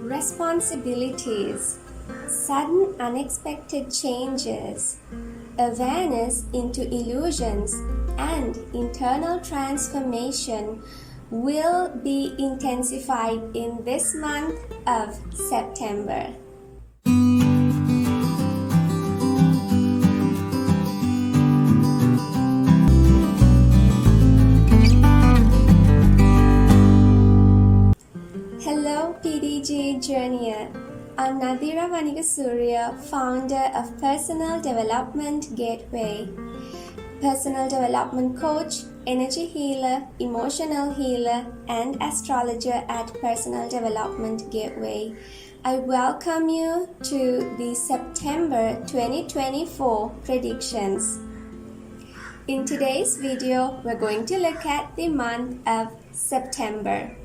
responsibilities, sudden unexpected changes, awareness into illusions, and internal transformation will be intensified in this month of September. Hello PDG Journeyer. I'm Nadira Vanigasuriya, founder of Personal Development Gateway, personal development coach, energy healer, emotional healer, and astrologer at Personal Development Gateway. I welcome you to the September 2024 predictions. In today's video, we're going to look at the month of September.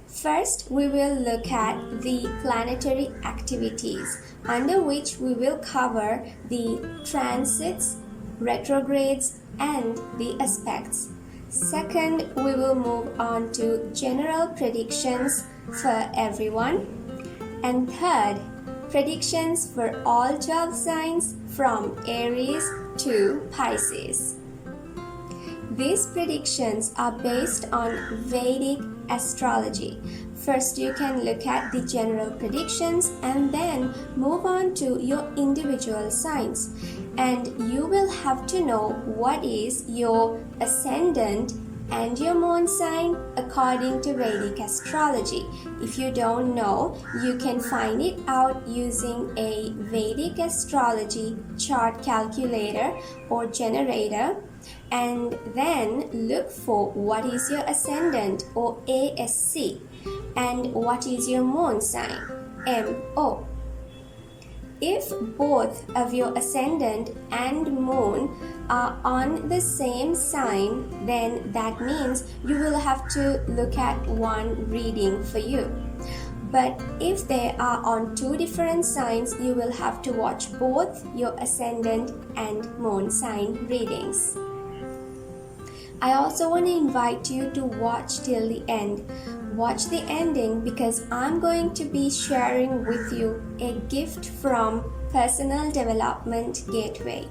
First, we will look at the planetary activities, under which we will cover the transits, retrogrades, and the aspects. Second, we will move on to general predictions for everyone. And third, predictions for all 12 signs from Aries to Pisces. These predictions are based on Vedic astrology. First, you can look at the general predictions and then move on to your individual signs. And you will have to know what is your ascendant and your moon sign according to Vedic astrology. If you don't know, you can find it out using a Vedic astrology chart calculator or generator, and then look for what is your ascendant or ASC and what is your moon sign, MO. If both of your ascendant and moon are on the same sign, then that means you will have to look at one reading for you. But if they are on two different signs, you will have to watch both your ascendant and moon sign readings. I also want to invite you to watch till the end. Watch the ending because I'm going to be sharing with you a gift from Personal Development Gateway.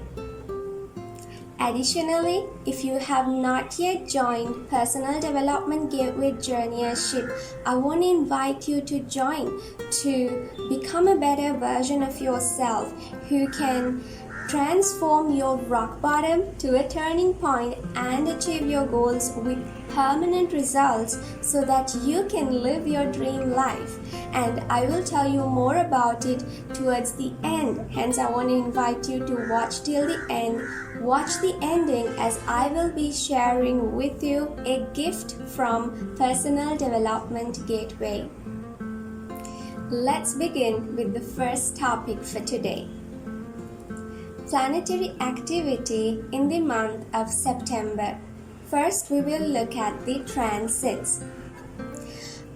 Additionally, if you have not yet joined Personal Development Gateway Journeyership, I want to invite you to join to become a better version of yourself who can transform your rock bottom to a turning point and achieve your goals with permanent results so that you can live your dream life. And I will tell you more about it towards the end. Hence, I want to invite you to watch till the end. Watch the ending as I will be sharing with you a gift from Personal Development Gateway. Let's begin with the first topic for today. Planetary activity in the month of September. First, we will look at the transits.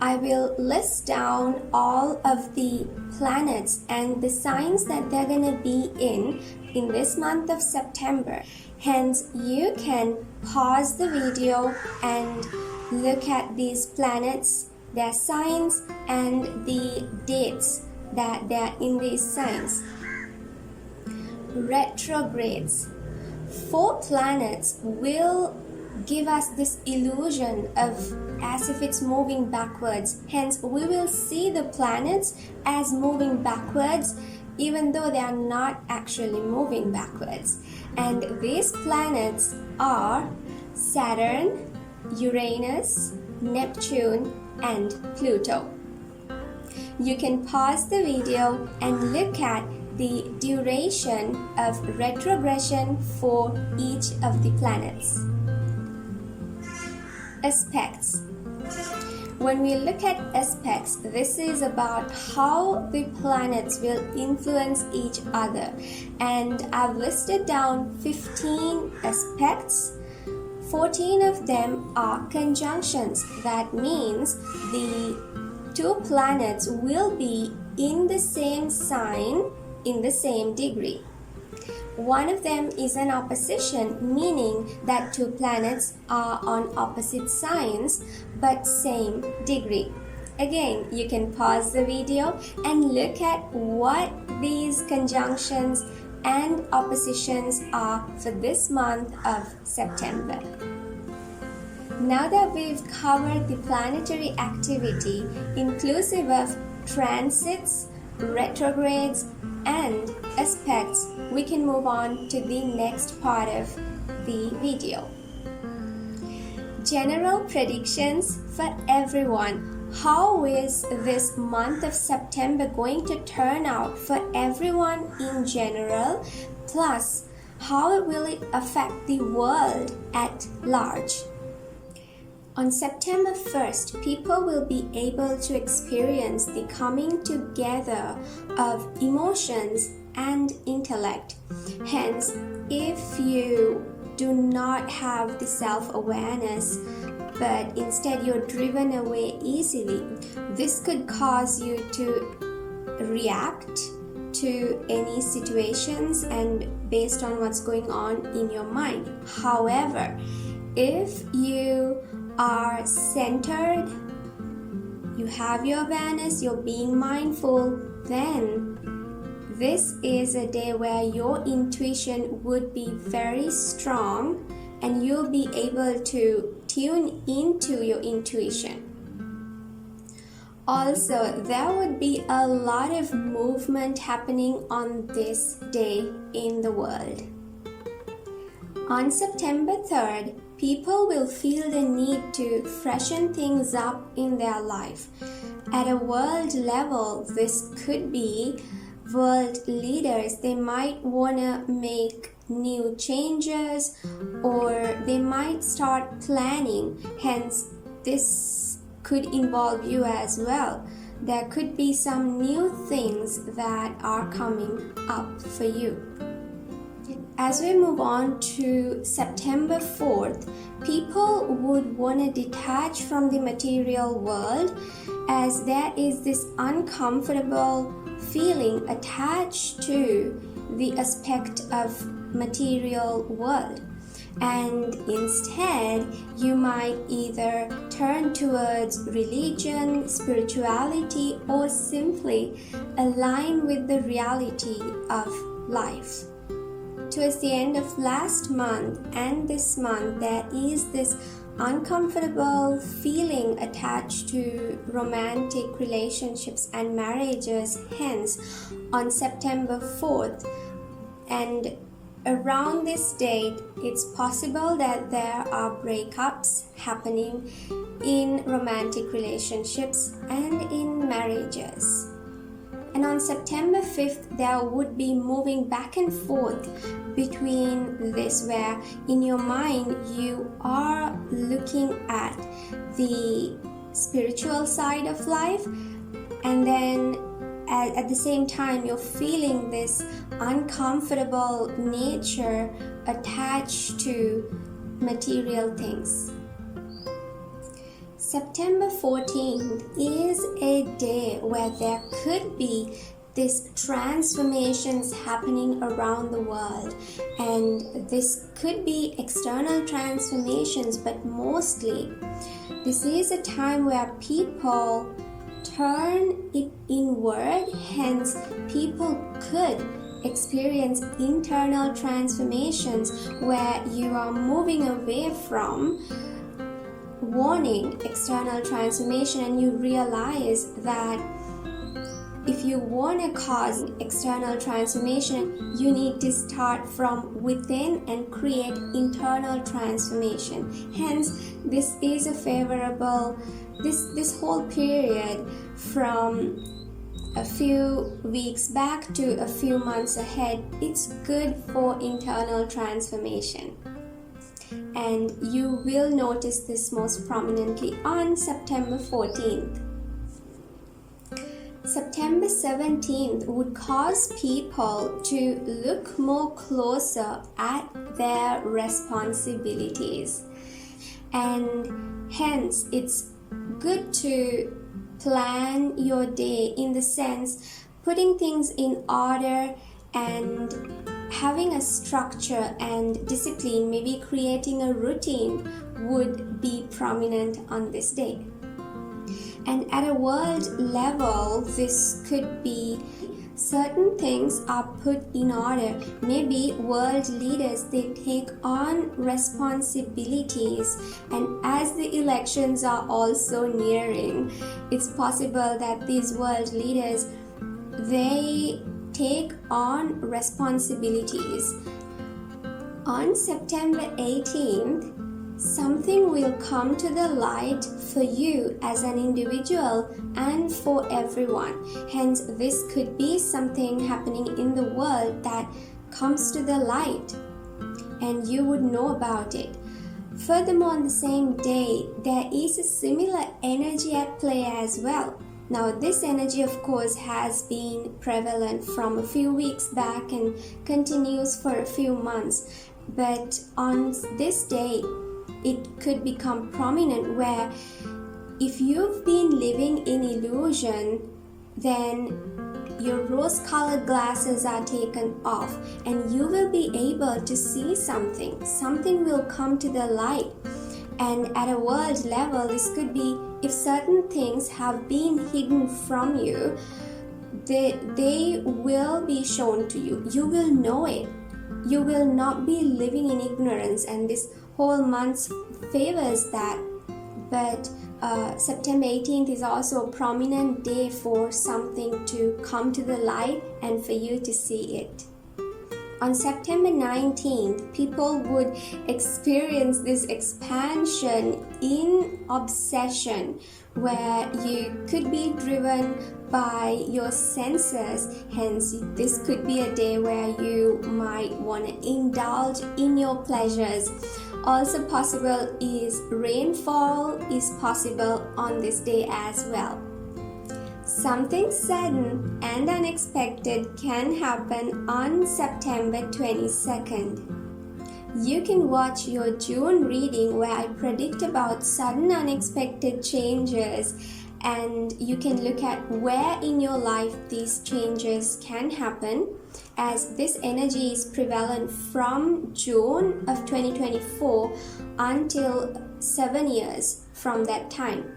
I will list down all of the planets and the signs that they're going to be in this month of September. Hence, you can pause the video and look at these planets, their signs, and the dates that they're in these signs. Retrogrades. 4 planets will give us this illusion of as if it's moving backwards. Hence, we will see the planets as moving backwards even though they are not actually moving backwards. And these planets are Saturn, Uranus, Neptune, and Pluto. You can pause the video and look at the duration of retrogression for each of the planets. Aspects. When we look at aspects, this is about how the planets will influence each other. And I've listed down 15 aspects. 14 of them are conjunctions. That means the 2 planets will be in the same sign in the same degree. One of them is an opposition, meaning that 2 planets are on opposite signs but same degree. Again, you can pause the video and look at what these conjunctions and oppositions are for this month of September. Now that we've covered the planetary activity, inclusive of transits, retrogrades, and aspects, we can move on to the next part of the video. General predictions for everyone. How is this month of September going to turn out for everyone in general? Plus, how will it affect the world at large? On September 1st, people will be able to experience the coming together of emotions and intellect. Hence, if you do not have the self-awareness, but instead you're driven away easily, this could cause you to react to any situations and based on what's going on in your mind. However, if you are centered, you have your awareness, you're being mindful, then this is a day where your intuition would be very strong and you'll be able to tune into your intuition. Also, there would be a lot of movement happening on this day in the world. On September 3rd, people will feel the need to freshen things up in their life. At a world level, this could be world leaders. They might want to make new changes or they might start planning. Hence, this could involve you as well. There could be some new things that are coming up for you. As we move on to September 4th, people would want to detach from the material world as there is this uncomfortable feeling attached to the aspect of material world. And instead, you might either turn towards religion, spirituality, or simply align with the reality of life. Towards the end of last month and this month, there is this uncomfortable feeling attached to romantic relationships and marriages. Hence, on September 4th and around this date, it's possible that there are breakups happening in romantic relationships and in marriages. And on September 5th, there would be moving back and forth between this, where in your mind you are looking at the spiritual side of life, and then at the same time you're feeling this uncomfortable nature attached to material things. September 14th is a day where there could be these transformations happening around the world, and this could be external transformations, but mostly this is a time where people turn it inward. Hence, people could experience internal transformations where you are moving away from wanting external transformation, and you realize that if you want to cause external transformation, you need to start from within and create internal transformation. Hence, this is a favorable, this whole period from a few weeks back to a few months ahead, it's good for internal transformation. And you will notice this most prominently on September 14th. September 17th would cause people to look more closer at their responsibilities. And hence, it's good to plan your day in the sense putting things in order and having a structure and discipline, maybe creating a routine would be prominent on this day. And at a world level, this could be certain things are put in order. Maybe world leaders, they take on responsibilities, and as the elections are also nearing, it's possible that these world leaders, they take on responsibilities. On September 18th, something will come to the light for you as an individual and for everyone. Hence, this could be something happening in the world that comes to the light and you would know about it. Furthermore, on the same day, there is a similar energy at play as well. Now, this energy, of course, has been prevalent from a few weeks back and continues for a few months. But on this day, it could become prominent where if you've been living in illusion, then your rose-colored glasses are taken off and you will be able to see something. Something will come to the light. And at a world level, this could be if certain things have been hidden from you, they will be shown to you. You will know it. You will not be living in ignorance, and this whole month favors that. But September 18th is also a prominent day for something to come to the light and for you to see it. On September 19th, people would experience this expansion in obsession where you could be driven by your senses. Hence, this could be a day where you might want to indulge in your pleasures. Also possible is rainfall is possible on this day as well. Something sudden and unexpected can happen on September 22nd. You can watch your June reading where I predict about sudden unexpected changes, and you can look at where in your life these changes can happen, as this energy is prevalent from June of 2024 until 7 years from that time.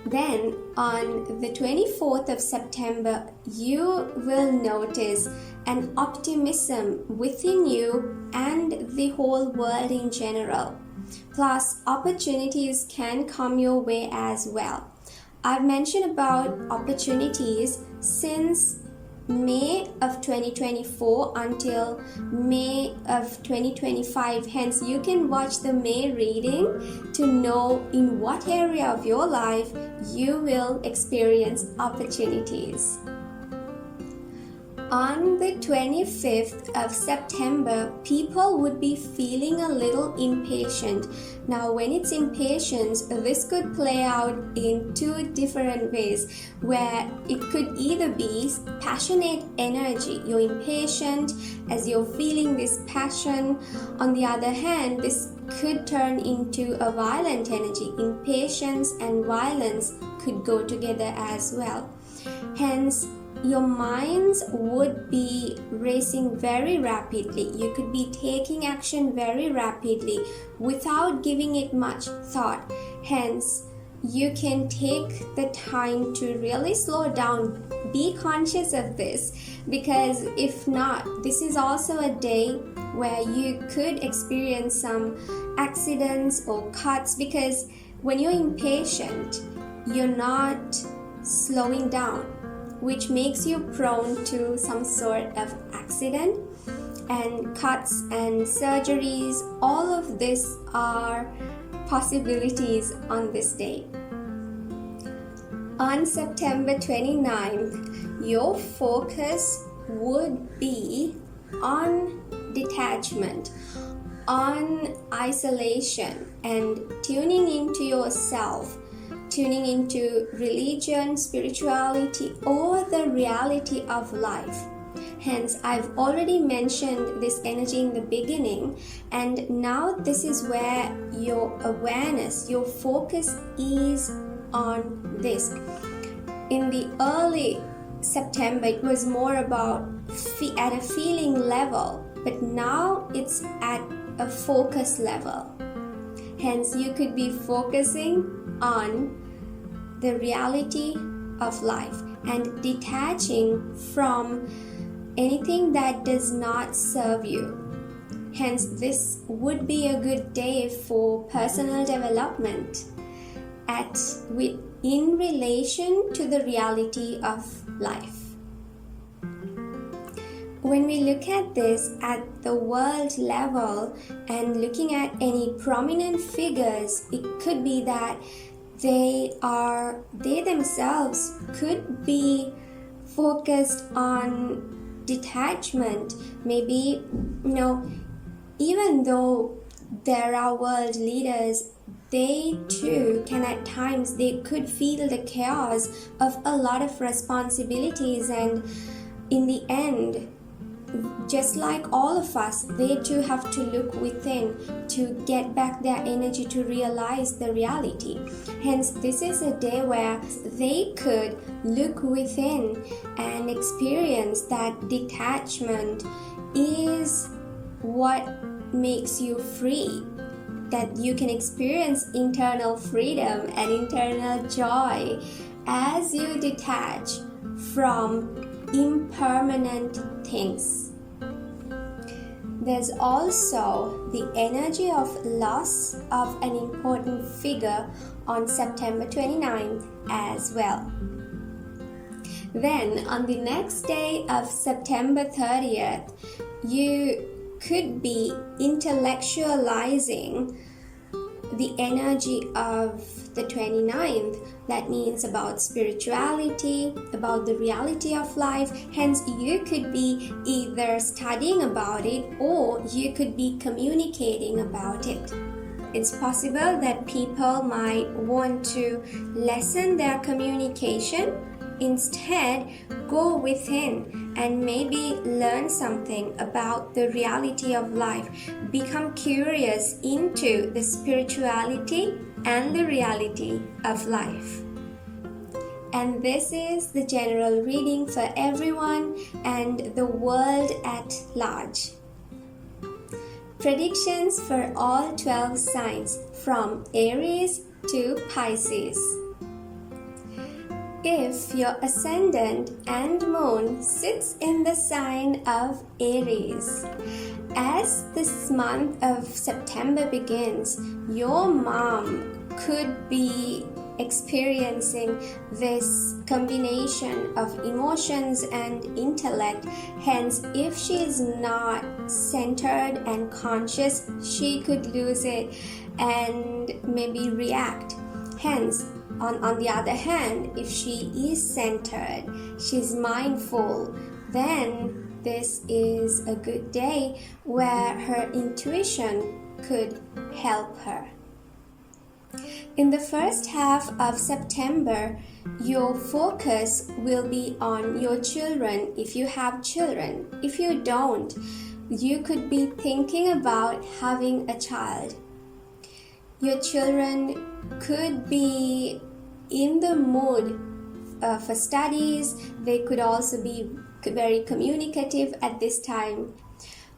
Then on the 24th of September, you will notice an optimism within you and the whole world in general. Plus, opportunities can come your way as well. I've mentioned about opportunities since May of 2024 until May of 2025. Hence, you can watch the May reading to know in what area of your life you will experience opportunities. On the 25th of September, people would be feeling a little impatient. Now, when it's impatience, this could play out in two different ways, where it could either be passionate energy. You're impatient as you're feeling this passion. On the other hand, this could turn into a violent energy. Impatience and violence could go together as well. Hence, your minds would be racing very rapidly. You could be taking action very rapidly without giving it much thought. Hence, you can take the time to really slow down. Be conscious of this, because if not, this is also a day where you could experience some accidents or cuts, because when you're impatient, you're not slowing down, which makes you prone to some sort of accident and cuts and surgeries. All of this are possibilities on this day. On September 29th, your focus would be on detachment, on isolation, and tuning into yourself, tuning into religion, spirituality, or the reality of life. Hence, I've already mentioned this energy in the beginning, and now this is where your awareness, your focus is on this. In the early September, it was more about at a feeling level, but now it's at a focus level. Hence, you could be focusing on the reality of life and detaching from anything that does not serve you. Hence, this would be a good day for personal development in relation to the reality of life. When we look at this at the world level and looking at any prominent figures, it could be that they themselves could be focused on detachment. Maybe, even though there are world leaders, they too can at times, they could feel the chaos of a lot of responsibilities, and in the end, just like all of us, they too have to look within to get back their energy to realize the reality. Hence, this is a day where they could look within and experience that detachment is what makes you free, that you can experience internal freedom and internal joy as you detach from impermanent things. There's also the energy of loss of an important figure on September 29th as well. Then on the next day of September 30th, you could be intellectualizing the energy of the 29th. That means about spirituality, about the reality of life. Hence, you could be either studying about it or you could be communicating about it. It's possible that people might want to lessen their communication, instead go within and maybe learn something about the reality of life, become curious into the spirituality and the reality of life. And this is the general reading for everyone and the world at large. Predictions for all 12 signs from Aries to Pisces. If your ascendant and moon sits in the sign of Aries, as this month of September begins, your mom could be experiencing this combination of emotions and intellect. Hence, if she is not centered and conscious, she could lose it and maybe react. Hence, on the other hand, if she is centered, she's mindful, then this is a good day where her intuition could help her. In the first half of September, your focus will be on your children if you have children. If you don't, you could be thinking about having a child. Your children could be in the mood for studies. They could also be very communicative at this time.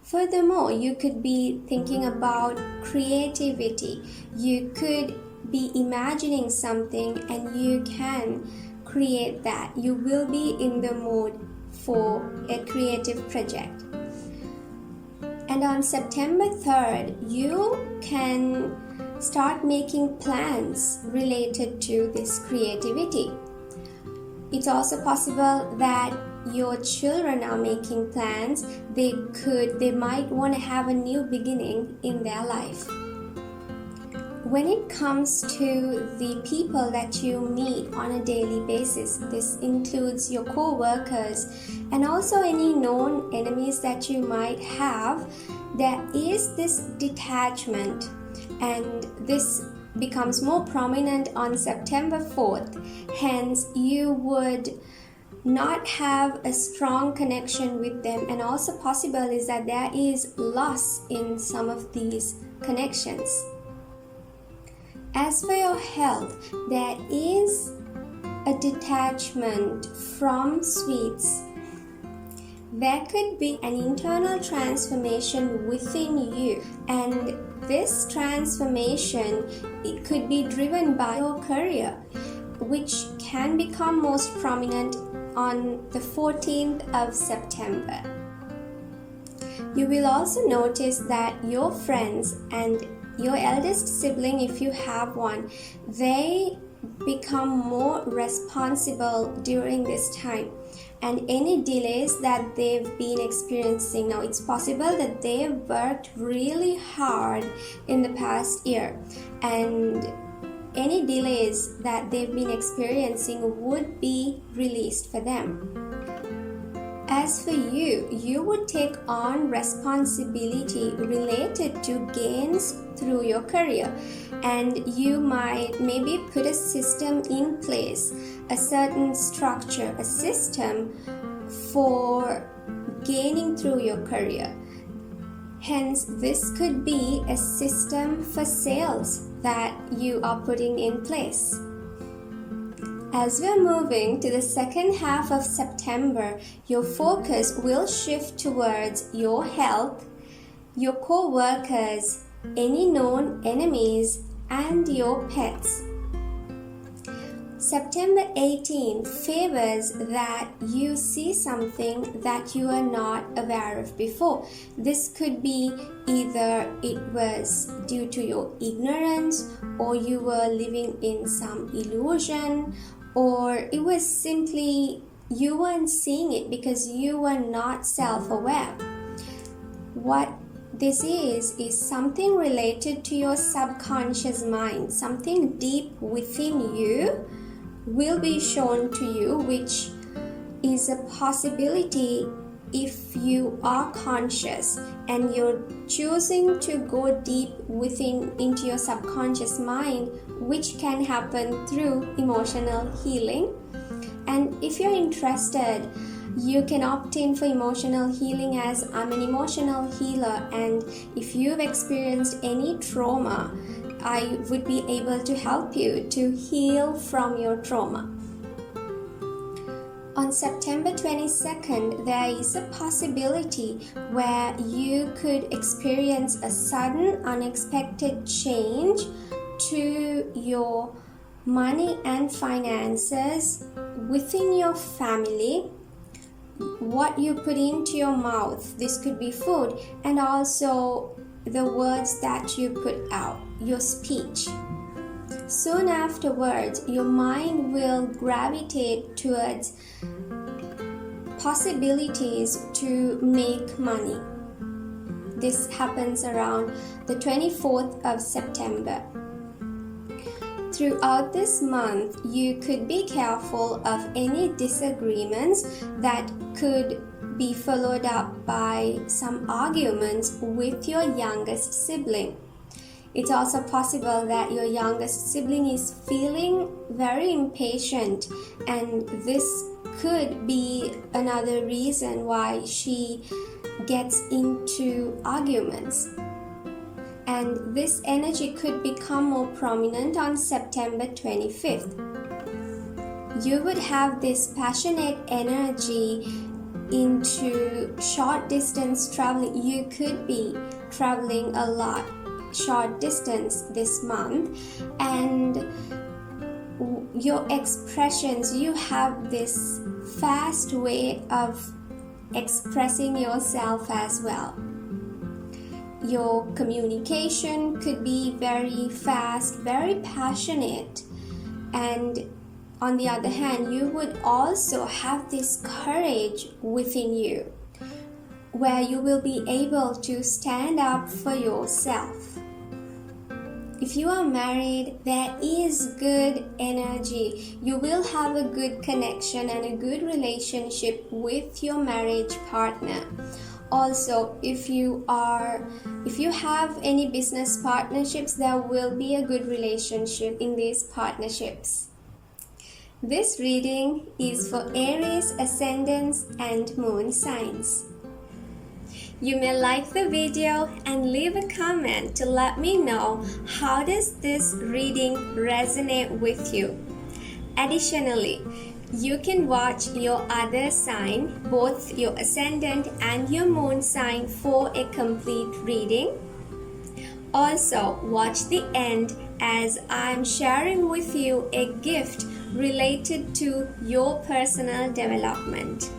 Furthermore, you could be thinking about creativity. You could be imagining something and you can create that. You will be in the mood for a creative project. And on September 3rd, you can start making plans related to this creativity. It's also possible that your children are making plans. They might want to have a new beginning in their life. When it comes to the people that you meet on a daily basis, this includes your co-workers and also any known enemies that you might have, there is this detachment, and this becomes more prominent on September 4th. Hence, you would not have a strong connection with them, and also possible is that there is loss in some of these connections. As for your health, there is a detachment from sweets. There could be an internal transformation within you, and this transformation, it could be driven by your career. which can become most prominent on the 14th of September. You will also notice that your friends and your eldest sibling, if you have one, they become more responsible during this time, and any delays that they've been experiencing now, it's possible that they've worked really hard in the past year, and any delays that they've been experiencing would be released for them. As for you, you would take on responsibility related to gains through your career, and you might maybe put a system in place, a certain structure, a system for gaining through your career. Hence, this could be a system for sales that you are putting in place. As we're moving to the second half of September, your focus will shift towards your health, your co-workers, any known enemies, and your pets. September 18th favors that you see something that you are not aware of before. This could be either it was due to your ignorance, or you were living in some illusion, or it was simply you weren't seeing it because you were not self-aware. What this is something related to your subconscious mind. Something deep within you will be shown to you, which is a possibility if you are conscious and you're choosing to go deep within into your subconscious mind, which can happen through emotional healing. And if you're interested, you can opt in for emotional healing, as I'm an emotional healer, and if you've experienced any trauma, I would be able to help you to heal from your trauma. On September 22nd, there is a possibility where you could experience a sudden, unexpected change to your money and finances within your family. What you put into your mouth, this could be food, and also the words that you put out, your speech. Soon afterwards, your mind will gravitate towards possibilities to make money. This happens around the 24th of September. Throughout this month, you could be careful of any disagreements that could be followed up by some arguments with your youngest sibling. It's also possible that your youngest sibling is feeling very impatient, and this could be another reason why she gets into arguments. And this energy could become more prominent on September 25th. You would have this passionate energy into short distance traveling. You could be traveling a lot short distance this month, and your expressions, you have this fast way of expressing yourself as well. Your communication could be very fast, very passionate, and on the other hand, you would also have this courage within you where you will be able to stand up for yourself. If you are married, there is good energy. You will have a good connection and a good relationship with your marriage partner. Also, if you have any business partnerships, there will be a good relationship in these partnerships. This reading is for Aries, ascendants, and moon signs. You may like the video and leave a comment to let me know how does this reading resonate with you. Additionally, you can watch your other sign, both your ascendant and your moon sign, for a complete reading. Also, watch the end as I'm sharing with you a gift related to your personal development.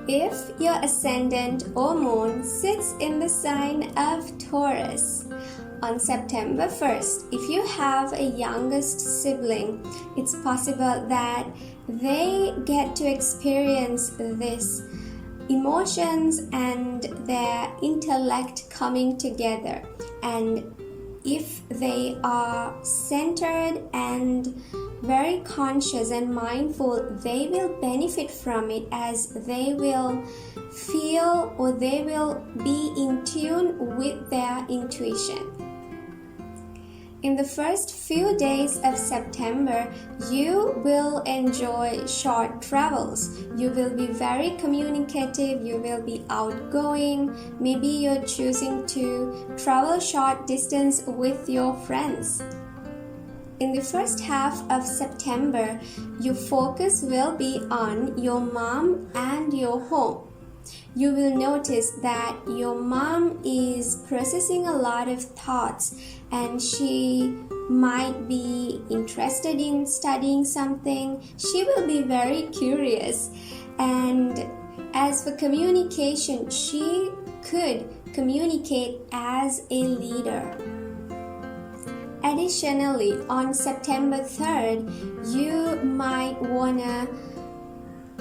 If your ascendant or moon sits in the sign of Taurus, on September 1st, if you have a youngest sibling, it's possible that they get to experience this emotions and their intellect coming together. And if they are centered and very conscious and mindful, they will benefit from it, as they will feel or they will be in tune with their intuition. In the first few days of September, you will enjoy short travels. You will be very communicative, you will be outgoing. Maybe you're choosing to travel short distance with your friends. In the first half of September, your focus will be on your mom and your home. You will notice that your mom is processing a lot of thoughts, and she might be interested in studying something. She will be very curious. And as for communication, she could communicate as a leader. Additionally, on September 3rd, you might want to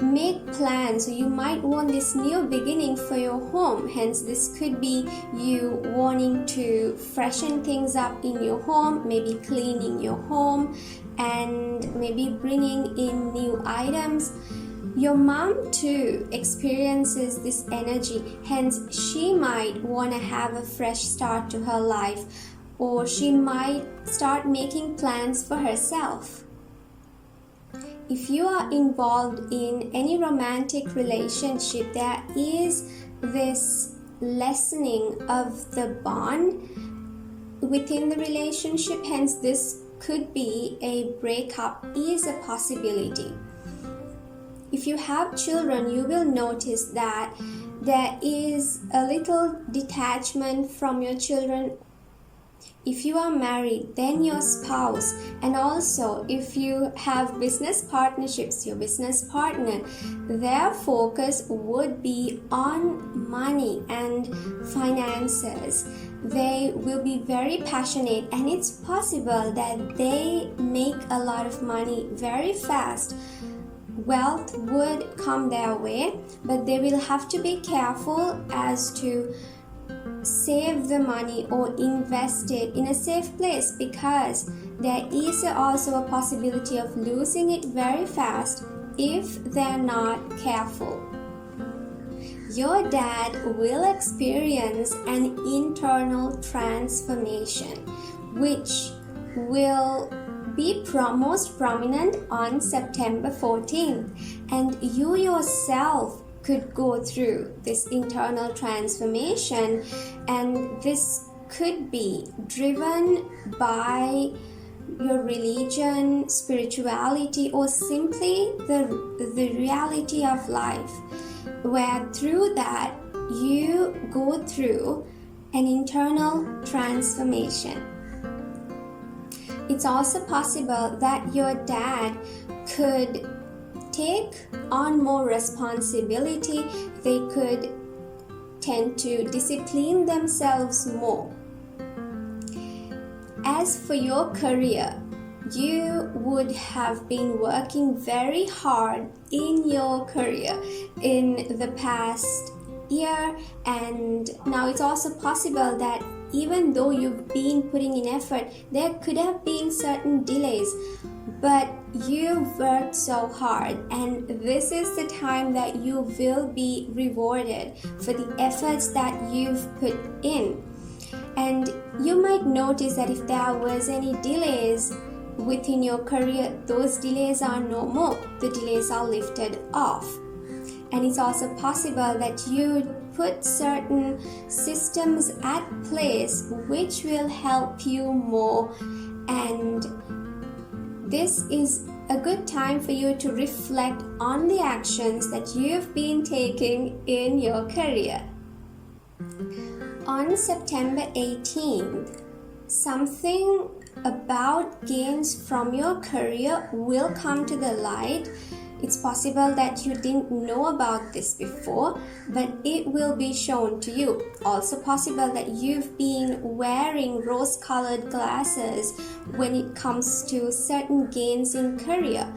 make plans. You might want this new beginning for your home. Hence, this could be you wanting to freshen things up in your home, maybe cleaning your home and maybe bringing in new items. Your mom too experiences this energy. Hence, she might want to have a fresh start to her life, or she might start making plans for herself. If you are involved in any romantic relationship, there is this lessening of the bond within the relationship. Hence, this could be a breakup, is a possibility. If you have children, you will notice that there is a little detachment from your children. If you are married, then your spouse, and also if you have business partnerships, your business partner, their focus would be on money and finances. They will be very passionate, and it's possible that they make a lot of money very fast. Wealth would come their way, but they will have to be careful as to save the money or invest it in a safe place, because there is also a possibility of losing it very fast if they're not careful. Your dad will experience an internal transformation, which will be most prominent on September 14th, and you yourself could go through this internal transformation, and this could be driven by your religion, spirituality, or simply the reality of life, where through that you go through an internal transformation. It's also possible that your dad could take on more responsibility. They could tend to discipline themselves more. As for your career, you would have been working very hard in your career in the past year, and now it's also possible that even though you've been putting in effort, there could have been certain delays, but you've worked so hard, and this is the time that you will be rewarded for the efforts that you've put in. And you might notice that if there was any delays within your career, those delays are no more. The delays are lifted off. And it's also possible that you put certain systems at place which will help you more, and this is a good time for you to reflect on the actions that you've been taking in your career. On September 18th, something about gains from your career will come to the light. It's possible that you didn't know about this before, but it will be shown to you. Also possible that you've been wearing rose-colored glasses when it comes to certain gains in career.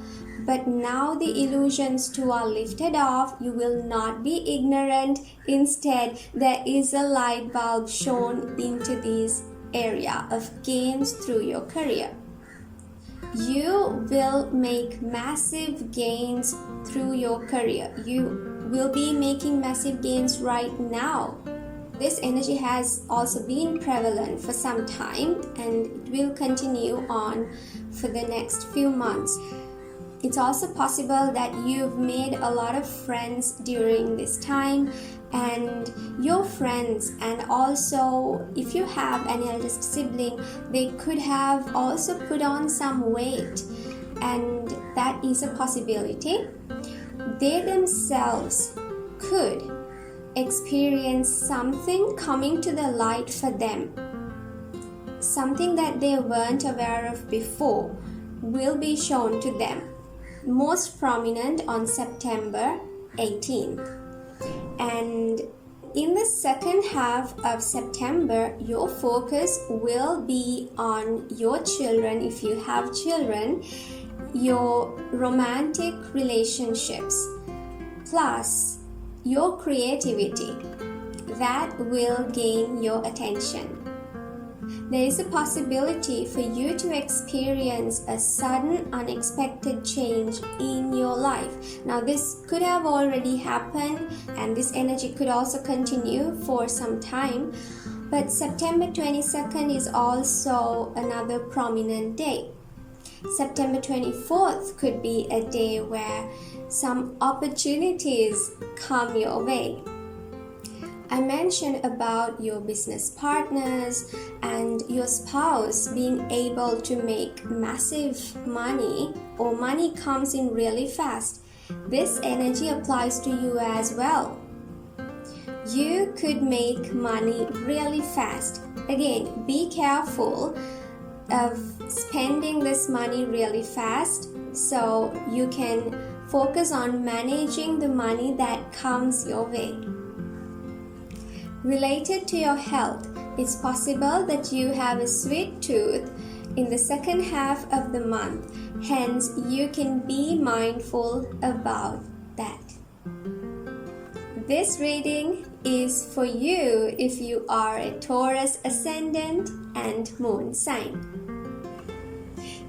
But now the illusions too are lifted off. You will not be ignorant. Instead, there is a light bulb shown into this area of gains through your career. You will make massive gains through your career. You will be making massive gains right now. This energy has also been prevalent for some time, and it will continue on for the next few months. It's also possible that you've made a lot of friends during this time, and your friends, and also if you have an eldest sibling, they could have also put on some weight, and that is a possibility. They themselves could experience something coming to the light for them. Something that they weren't aware of before will be shown to them. Most prominent on September 18th. And in the second half of September, your focus will be on your children, if you have children, your romantic relationships, plus your creativity. That will gain your attention. There is a possibility for you to experience a sudden, unexpected change in your life. Now, this could have already happened, and this energy could also continue for some time. But September 22nd is also another prominent day. September 24th could be a day where some opportunities come your way. I mentioned about your business partners and your spouse being able to make massive money, or money comes in really fast. This energy applies to you as well. You could make money really fast. Again, be careful of spending this money really fast so you can focus on managing the money that comes your way. Related to your health, it's possible that you have a sweet tooth in the second half of the month. Hence, you can be mindful about that. This reading is for you if you are a Taurus ascendant and moon sign.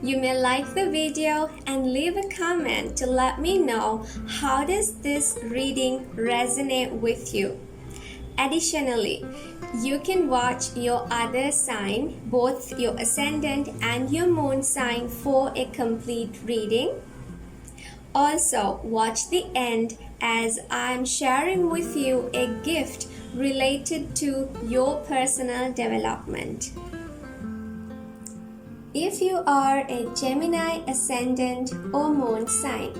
You may like the video and leave a comment to let me know how does this reading resonate with you. Additionally, you can watch your other sign, both your ascendant and your moon sign, for a complete reading. Also, watch the end as I'm sharing with you a gift related to your personal development. If you are a Gemini ascendant or moon sign,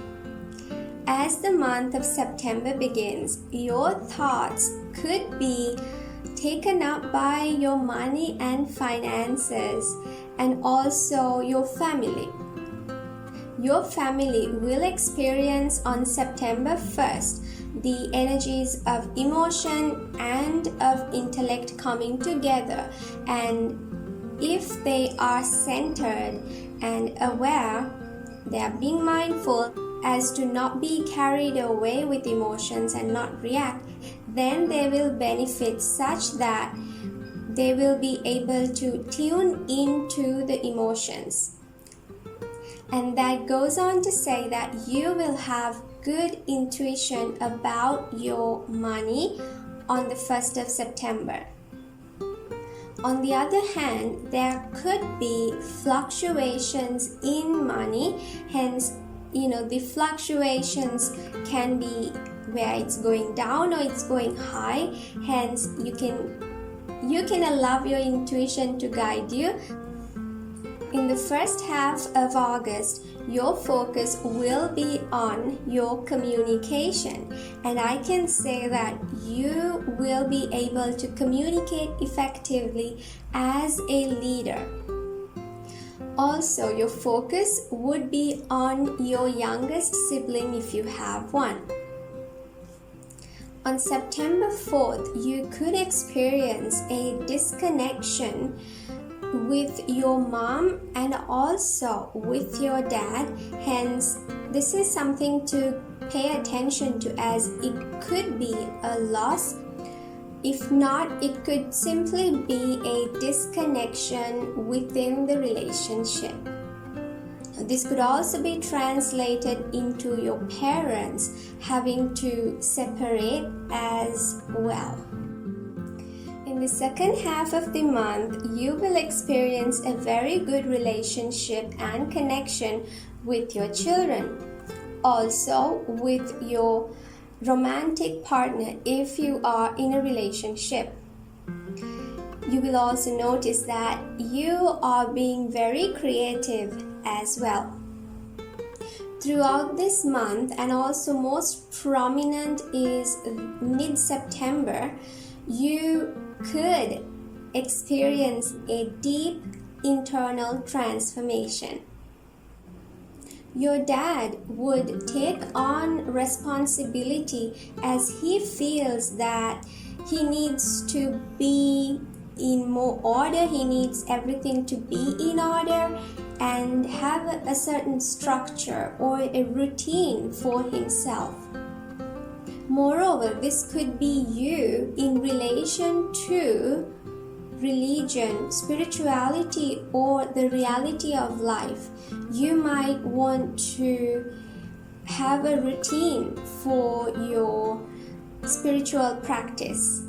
as the month of September begins, your thoughts could be taken up by your money and finances, and also your family. Your family will experience on September 1st the energies of emotion and of intellect coming together, and if they are centered and aware, they are being mindful as to not be carried away with emotions and not react, then they will benefit such that they will be able to tune into the emotions. And that goes on to say that you will have good intuition about your money on the 1st of September. On the other hand, there could be fluctuations in money, hence the fluctuations can be where it's going down or it's going high. Hence, you can allow your intuition to guide you. In the first half of August, your focus will be on your communication, and I can say that you will be able to communicate effectively as a leader. Also, your focus would be on your youngest sibling if you have one. On September 4th, you could experience a disconnection with your mom and also with your dad. Hence, this is something to pay attention to, as it could be a loss. If not, it could simply be a disconnection within the relationship. This could also be translated into your parents having to separate as well. In the second half of the month, you will experience a very good relationship and connection with your children. Also with your romantic partner if you are in a relationship. You will also notice that you are being very creative as well. Throughout this month, and also most prominent is mid-September, you could experience a deep internal transformation. Your dad would take on responsibility as he feels that he needs to be in more order, he needs everything to be in order and have a certain structure or a routine for himself. Moreover, this could be you in relation to religion, spirituality, or the reality of life. You might want to have a routine for your spiritual practice.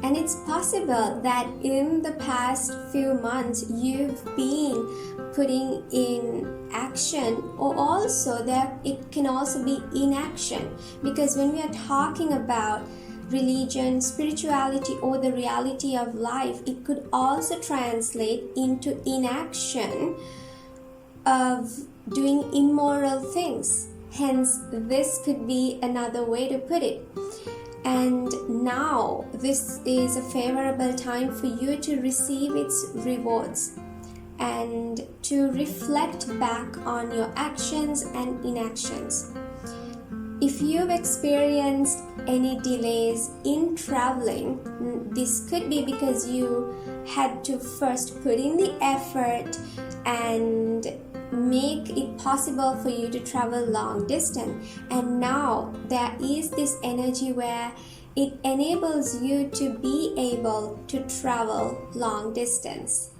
And it's possible that in the past few months you've been putting in action, or also that it can also be inaction, because when we are talking about religion, spirituality, or the reality of life, it could also translate into inaction of doing immoral things. Hence, this could be another way to put it. And now this is a favorable time for you to receive its rewards and to reflect back on your actions and inactions. If you've experienced any delays in traveling, this could be because you had to first put in the effort and make it possible for you to travel long distance, and now there is this energy where it enables you to be able to travel long distance.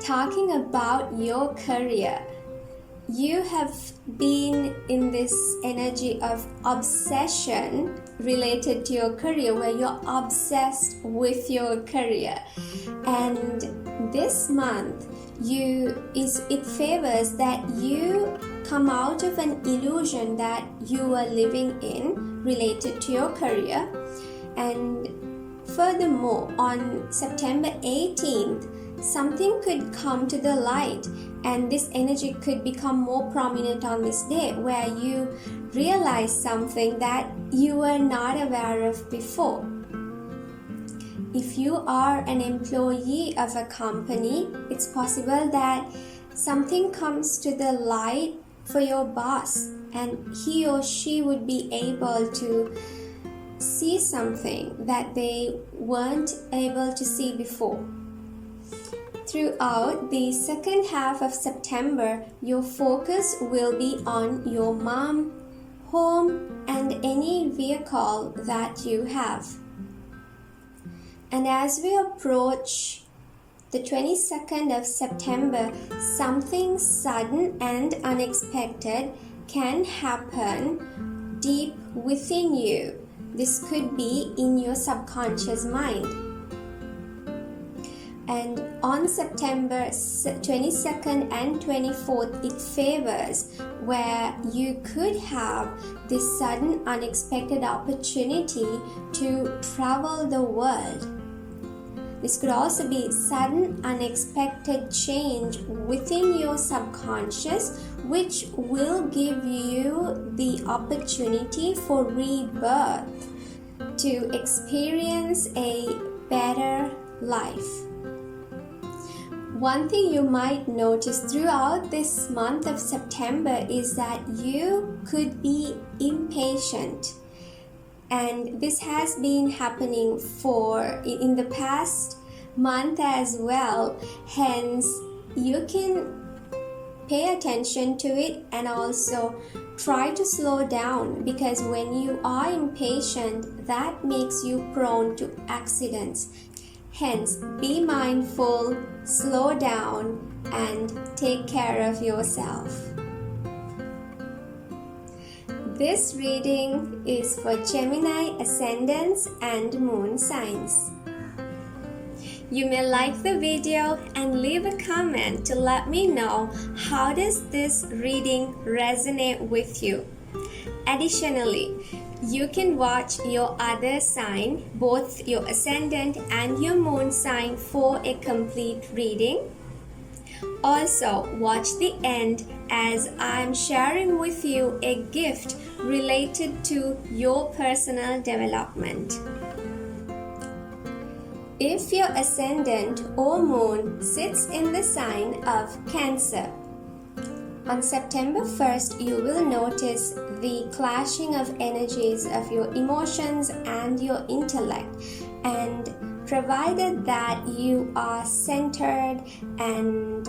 Talking about your career, you have been in this energy of obsession related to your career, where you're obsessed with your career, and this month it favors that you come out of an illusion that you are living in related to your career. And furthermore, on September 18th, something could come to the light, and this energy could become more prominent on this day, where you realize something that you were not aware of before. If you are an employee of a company, it's possible that something comes to the light for your boss, and he or she would be able to see something that they weren't able to see before. Throughout the second half of September, your focus will be on your mom, home, and any vehicle that you have. And as we approach the 22nd of September, something sudden and unexpected can happen deep within you. This could be in your subconscious mind. And on September 22nd and 24th, it favors where you could have this sudden unexpected opportunity to travel the world. This could also be sudden unexpected change within your subconscious, which will give you the opportunity for rebirth, to experience a better life. One thing you might notice throughout this month of September is that you could be impatient. And this has been happening in the past month as well. Hence, you can pay attention to it and also try to slow down, because when you are impatient, that makes you prone to accidents. Hence, be mindful, slow down, and take care of yourself. This reading is for Gemini ascendants and moon signs. You may like the video and leave a comment to let me know how does this reading resonate with you. Additionally, you can watch your other sign, both your ascendant and your moon sign, for a complete reading. Also, watch the end as I'm sharing with you a gift related to your personal development. If your ascendant or moon sits in the sign of Cancer, on September 1st, you will notice the clashing of energies of your emotions and your intellect, and provided that you are centered and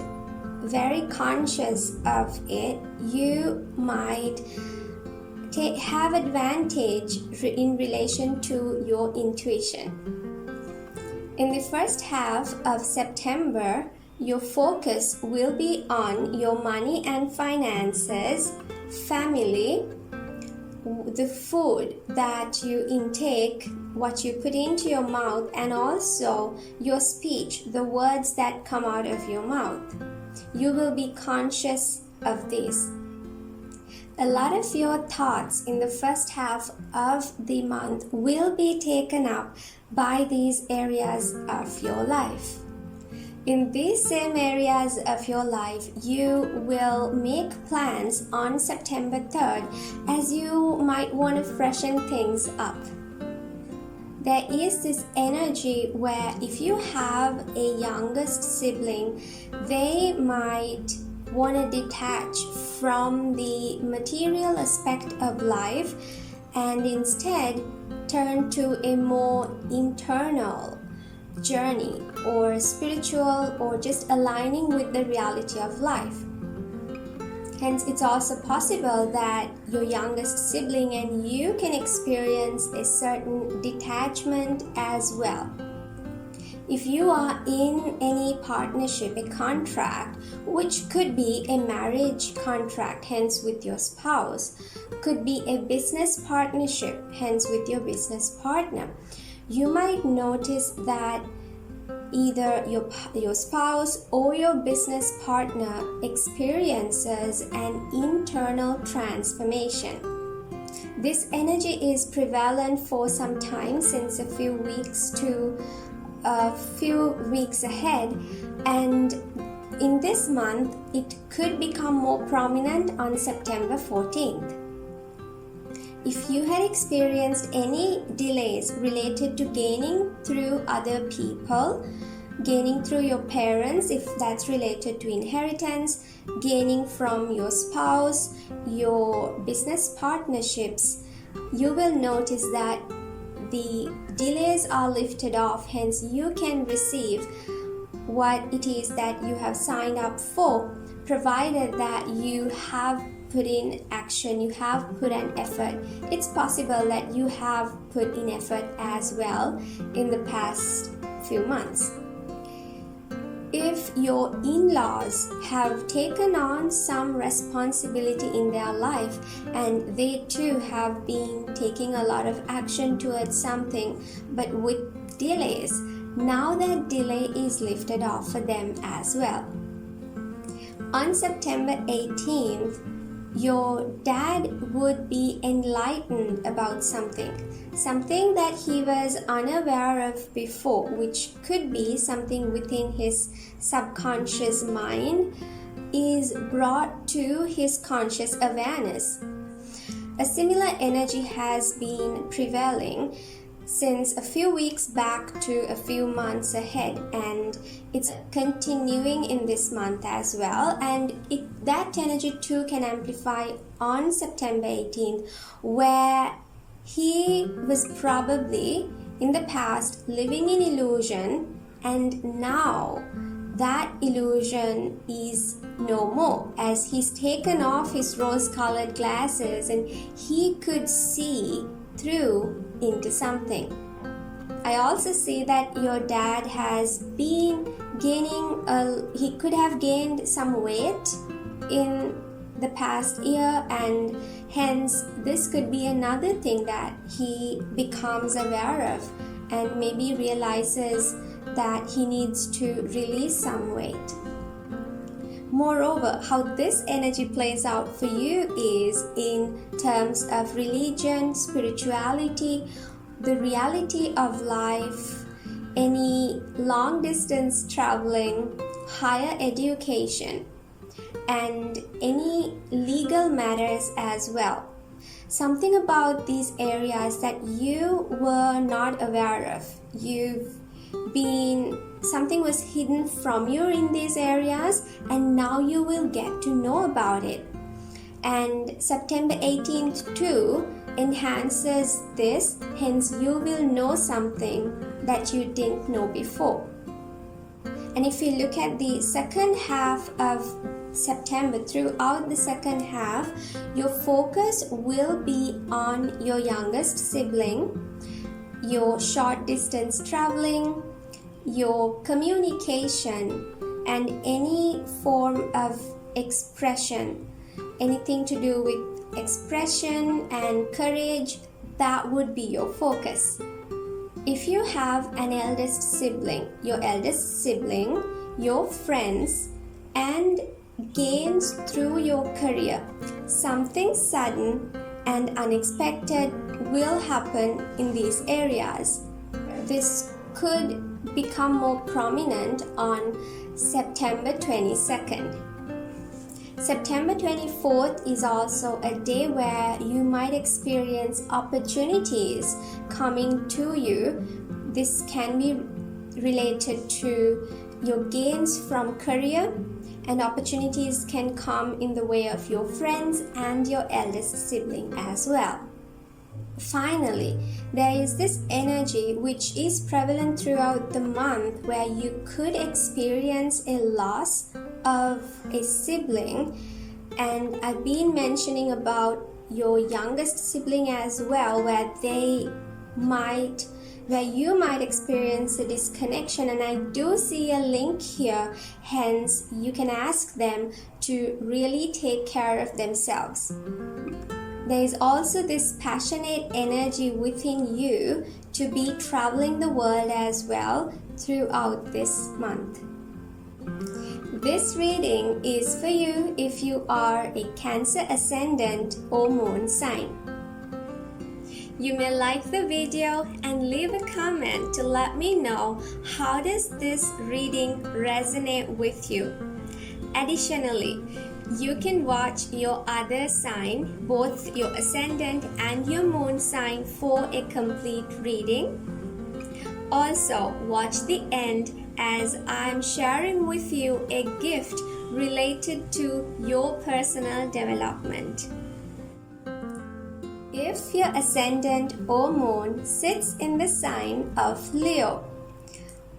very conscious of it, you might have advantage in relation to your intuition. In the first half of September, your focus will be on your money and finances, family, the food that you intake, what you put into your mouth, and also your speech, the words that come out of your mouth. You will be conscious of this. A lot of your thoughts in the first half of the month will be taken up by these areas of your life. In these same areas of your life, you will make plans on September 3rd, as you might want to freshen things up. There is this energy where if you have a youngest sibling, they might want to detach from the material aspect of life and instead turn to a more internal journey or spiritual, or just aligning with the reality of life. Hence, it's also possible that your youngest sibling and you can experience a certain detachment as well. If you are in any partnership, a contract, which could be a marriage contract, hence with your spouse, could be a business partnership, hence with your business partner, you might notice that either your spouse or your business partner experiences an internal transformation. This energy is prevalent for some time, since a few weeks to a few weeks ahead, and in this month it could become more prominent on September 14th. If you had experienced any delays related to gaining through other people, gaining through your parents, if that's related to inheritance, gaining from your spouse, your business partnerships, you will notice that the delays are lifted off. Hence, you can receive what it is that you have signed up for, provided that you have put in action, you have put an effort. It's possible that you have put in effort as well in the past few months. If your in-laws have taken on some responsibility in their life and they too have been taking a lot of action towards something, but with delays, now that delay is lifted off for them as well. On September 18th, your dad would be enlightened about something that he was unaware of before, which could be something within his subconscious mind is brought to his conscious awareness. A similar energy has been prevailing since a few weeks back to a few months ahead, and it's continuing in this month as well. And that energy too can amplify on September 18th, where he was probably in the past living in illusion, and now that illusion is no more, as he's taken off his rose-colored glasses and he could see through into something. I also see that your dad has been he could have gained some weight in the past year, and hence this could be another thing that he becomes aware of and maybe realizes that he needs to release some weight. Moreover, how this energy plays out for you is in terms of religion, spirituality, the reality of life, any long distance traveling, higher education, and any legal matters as well. Something about these areas that you were not aware of. Something was hidden from you in these areas, and now you will get to know about it. And September 18th too enhances this, hence you will know something that you didn't know before. And if you look at the second half of September, throughout the second half, your focus will be on your youngest sibling, your short distance traveling, your communication, and any form of expression, anything to do with expression and courage, that would be your focus. If you have an eldest sibling, your friends, and gains through your career, something sudden and unexpected will happen in these areas. This could become more prominent on September 22nd. September 24th is also a day where you might experience opportunities coming to you. This can be related to your gains from career, and opportunities can come in the way of your friends and your eldest sibling as well. Finally, there is this energy which is prevalent throughout the month where you could experience a loss of a sibling, and I've been mentioning about your youngest sibling as well, where you might experience a disconnection, and I do see a link here, hence you can ask them to really take care of themselves. There is also this passionate energy within you to be traveling the world as well throughout this month. This reading is for you if you are a Cancer ascendant or moon sign. You may like the video and leave a comment to let me know how does this reading resonate with you. Additionally, you can watch your other sign, both your ascendant and your moon sign, for a complete reading. Also, watch the end as I'm sharing with you a gift related to your personal development. If your ascendant or moon sits in the sign of Leo,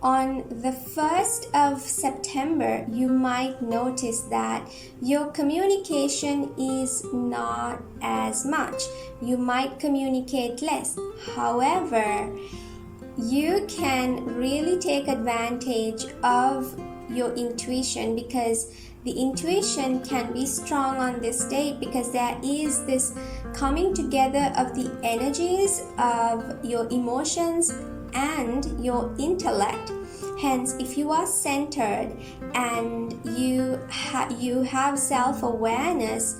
on the 1st of September, you might notice that your communication is not as much. You might communicate less. However, you can really take advantage of your intuition, because the intuition can be strong on this date, because there is this coming together of the energies of your emotions and your intellect. Hence, if you are centered and you have self-awareness,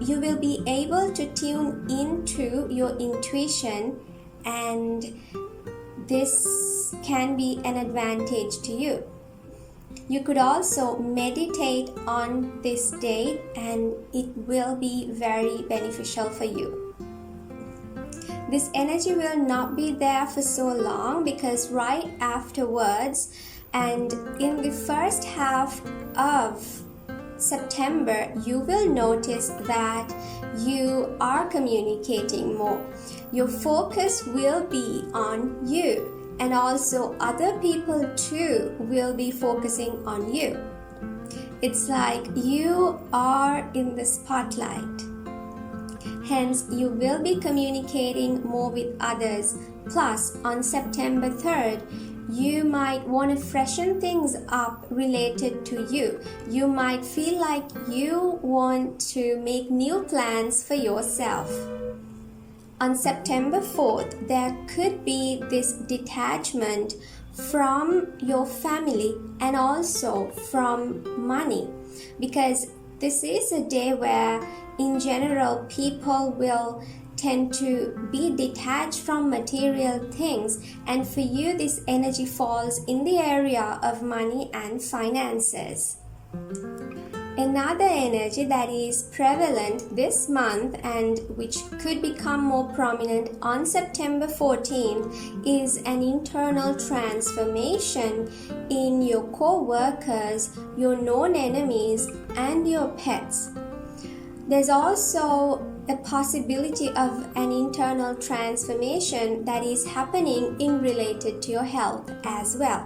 you will be able to tune into your intuition, and this can be an advantage to you. You could also meditate on this day, and it will be very beneficial for you. this energy will not be there for so long, because right afterwards and in the first half of September, you will notice that you are communicating more. Your focus will be on you, and also other people too will be focusing on you. It's like you are in the spotlight. Hence, you will be communicating more with others. Plus, on September 3rd, you might want to freshen things up related to you. You might feel like you want to make new plans for yourself. On September 4th, there could be this detachment from your family and also from money, because this is a day where in general people will tend to be detached from material things, and for you this energy falls in the area of money and finances. Another energy that is prevalent this month and which could become more prominent on September 14th is an internal transformation in your co-workers, your known enemies, and your pets. There's also a possibility of an internal transformation that is happening in related to your health as well.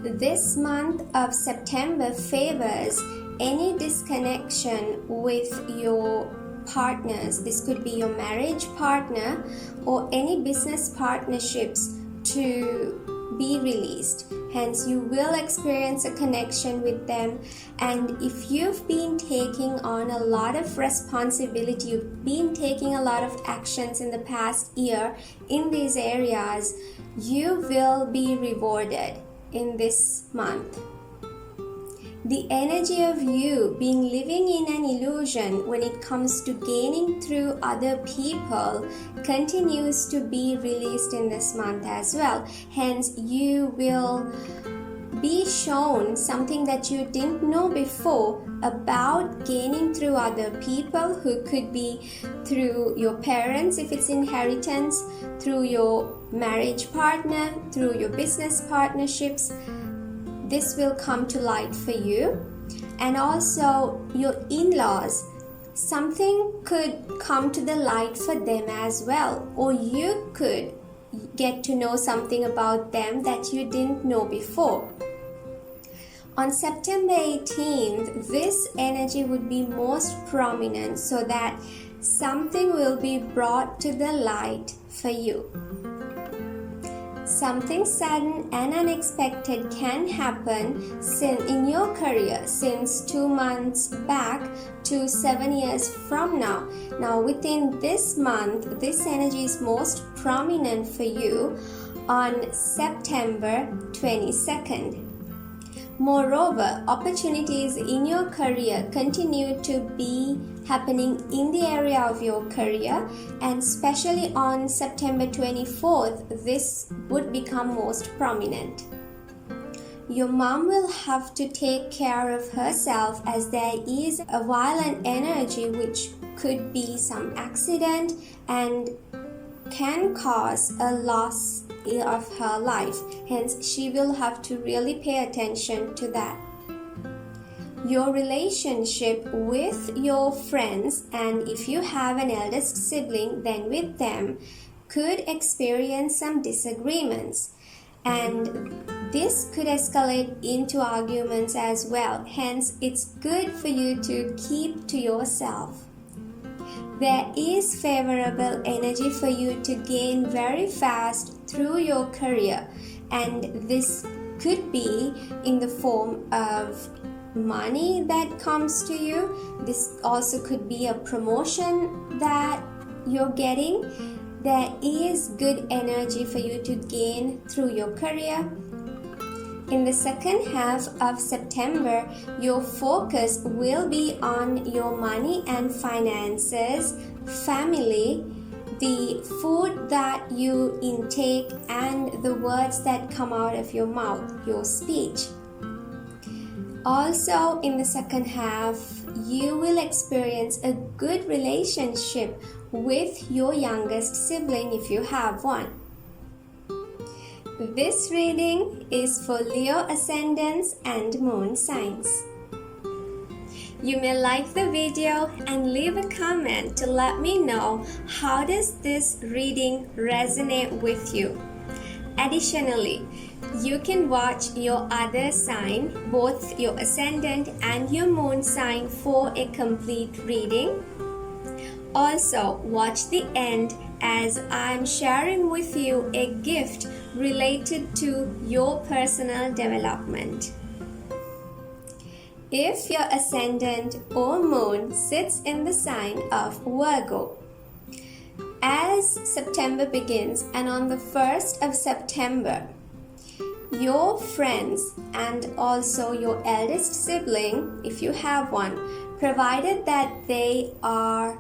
This month of September favors any disconnection with your partners. This could be your marriage partner or any business partnerships to be released. Hence, you will experience a connection with them. And if you've been taking on a lot of responsibility, you've been taking a lot of actions in the past year in these areas, you will be rewarded in this month. The energy of you being living in an illusion when it comes to gaining through other people continues to be released in this month as well. Hence, you will be shown something that you didn't know before about gaining through other people, who could be through your parents if it's inheritance, through your marriage partner, through your business partnerships. This will come to light for you. And also your in-laws, something could come to the light for them as well, or you could get to know something about them that you didn't know before. On September 18th, this energy would be most prominent, so that something will be brought to the light for you. Something sudden and unexpected can happen in your career since 2 months back to 7 years from now. Now, within this month, this energy is most prominent for you on September 22nd. Moreover, opportunities in your career continue to be happening in the area of your career, and especially on September 24th, this would become most prominent. Your mom will have to take care of herself, as there is a violent energy which could be some accident and can cause a loss of her life. Hence, she will have to really pay attention to that. Your relationship with your friends, and if you have an eldest sibling, then with them, could experience some disagreements, and this could escalate into arguments as well. Hence, it's good for you to keep to yourself. There is favorable energy for you to gain very fast through your career, and this could be in the form of money that comes to you. This also could be a promotion that you're getting. There is good energy for you to gain through your career. In the second half of September, your focus will be on your money and finances, family, the food that you intake, and the words that come out of your mouth, your speech. Also, in the second half, you will experience a good relationship with your youngest sibling if you have one. This reading is for Leo ascendants and moon signs. You may like the video and leave a comment to let me know how does this reading resonate with you. Additionally, you can watch your other sign, both your ascendant and your moon sign, for a complete reading. Also, watch the end as I'm sharing with you a gift related to your personal development. If your ascendant or moon sits in the sign of Virgo, as September begins and on the 1st of September, your friends and also your eldest sibling, if you have one, provided that they are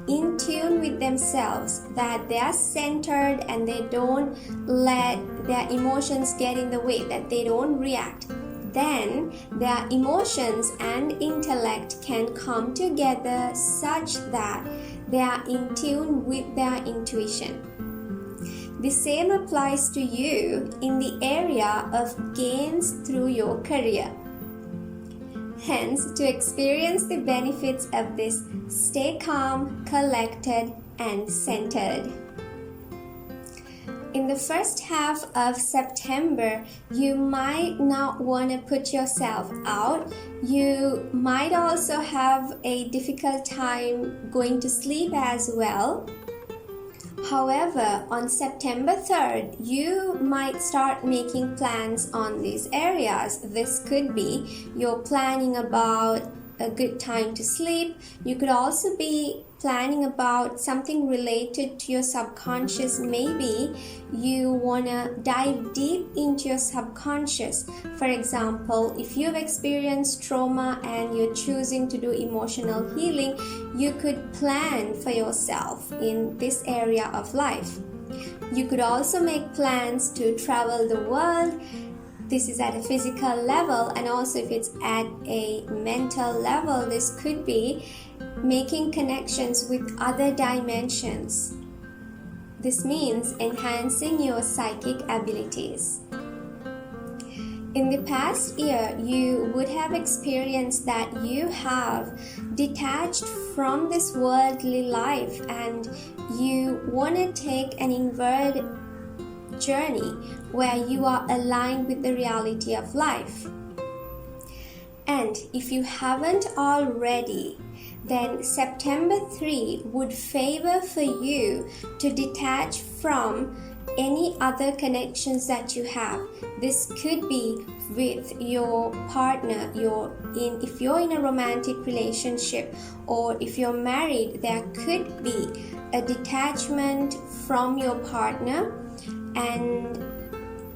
in tune with themselves, that they are centered and they don't let their emotions get in the way, that they don't react, then their emotions and intellect can come together such that they are in tune with their intuition. The same applies to you in the area of gains through your career. Hence, to experience the benefits of this, stay calm, collected, and centered. In the first half of September, you might not want to put yourself out. You might also have a difficult time going to sleep as well. However, on September 3rd, you might start making plans on these areas. This could be you're planning about a good time to sleep. You could also be planning about something related to your subconscious. Maybe you want to dive deep into your subconscious. For example, if you've experienced trauma and you're choosing to do emotional healing, you could plan for yourself in this area of life. You could also make plans to travel the world. This is at a physical level, and also if it's at a mental level, this could be making connections with other dimensions. This means enhancing your psychic abilities. In the past year, you would have experienced that you have detached from this worldly life and you want to take an inward journey where you are aligned with the reality of life. And if you haven't already, then September 3 would favor for you to detach from any other connections that you have. This could be with your partner, if you're in a romantic relationship, or if you're married, there could be a detachment from your partner, and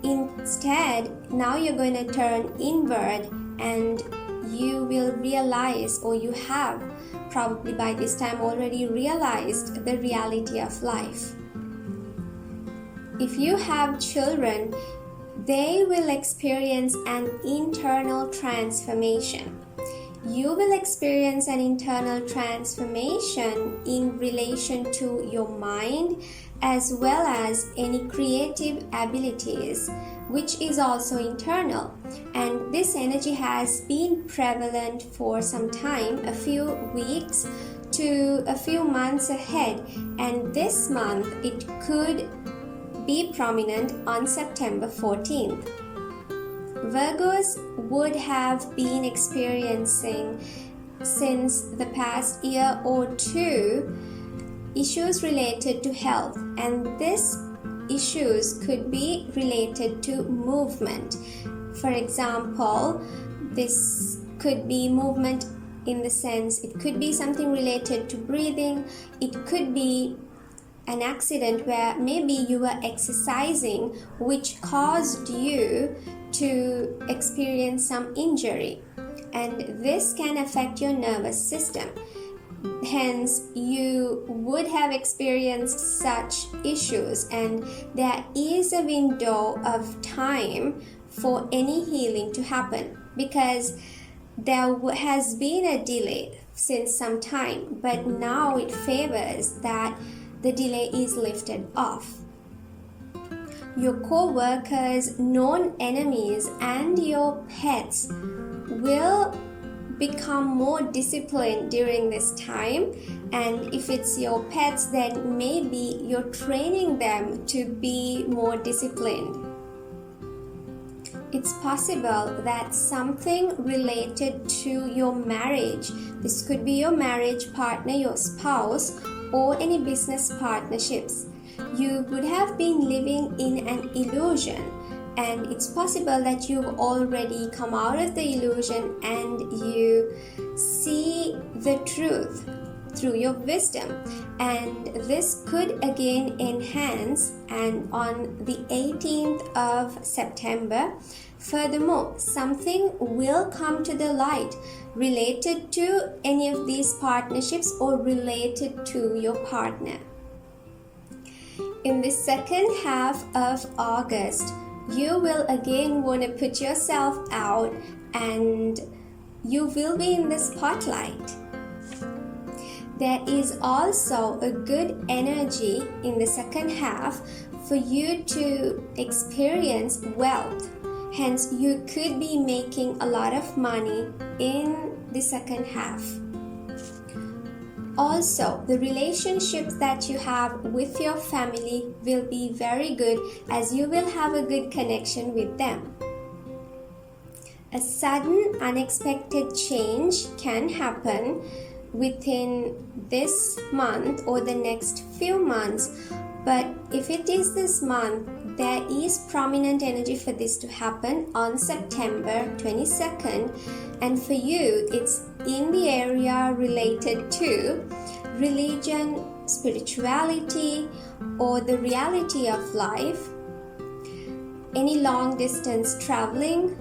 instead now you're going to turn inward and you will realize, or you have probably by this time already realized, the reality of life. If you have children, they will experience an internal transformation. You will experience an internal transformation in relation to your mind as well as any creative abilities, which is also internal. And this energy has been prevalent for some time, a few weeks to a few months ahead, and this month it could be prominent on September 14th. Virgos would have been experiencing since the past year or two issues related to health, and these issues could be related to movement. For example, this could be movement in the sense it could be something related to breathing. It could be an accident where maybe you were exercising which caused you to experience some injury, and this can affect your nervous system. Hence, you would have experienced such issues, and there is a window of time for any healing to happen because there has been a delay since some time, but now it favors that the delay is lifted off. Your co-workers, known enemies, and your pets will become more disciplined during this time. And if it's your pets, then maybe you're training them to be more disciplined. It's possible that something related to your marriage, this could be your marriage partner, your spouse, or any business partnerships. You would have been living in an illusion, and it's possible that you've already come out of the illusion and you see the truth through your wisdom, and this could again enhance and on the 18th of September. Furthermore, something will come to the light related to any of these partnerships or related to your partner. In the second half of August, you will again want to put yourself out and you will be in the spotlight. There is also a good energy in the second half for you to experience wealth. Hence, you could be making a lot of money in the second half. Also, the relationships that you have with your family will be very good, as you will have a good connection with them. A sudden, unexpected change can happen within this month or the next few months, but if it is this month, there is prominent energy for this to happen on September 22nd, and for you it's in the area related to religion, spirituality, or the reality of life, any long distance traveling,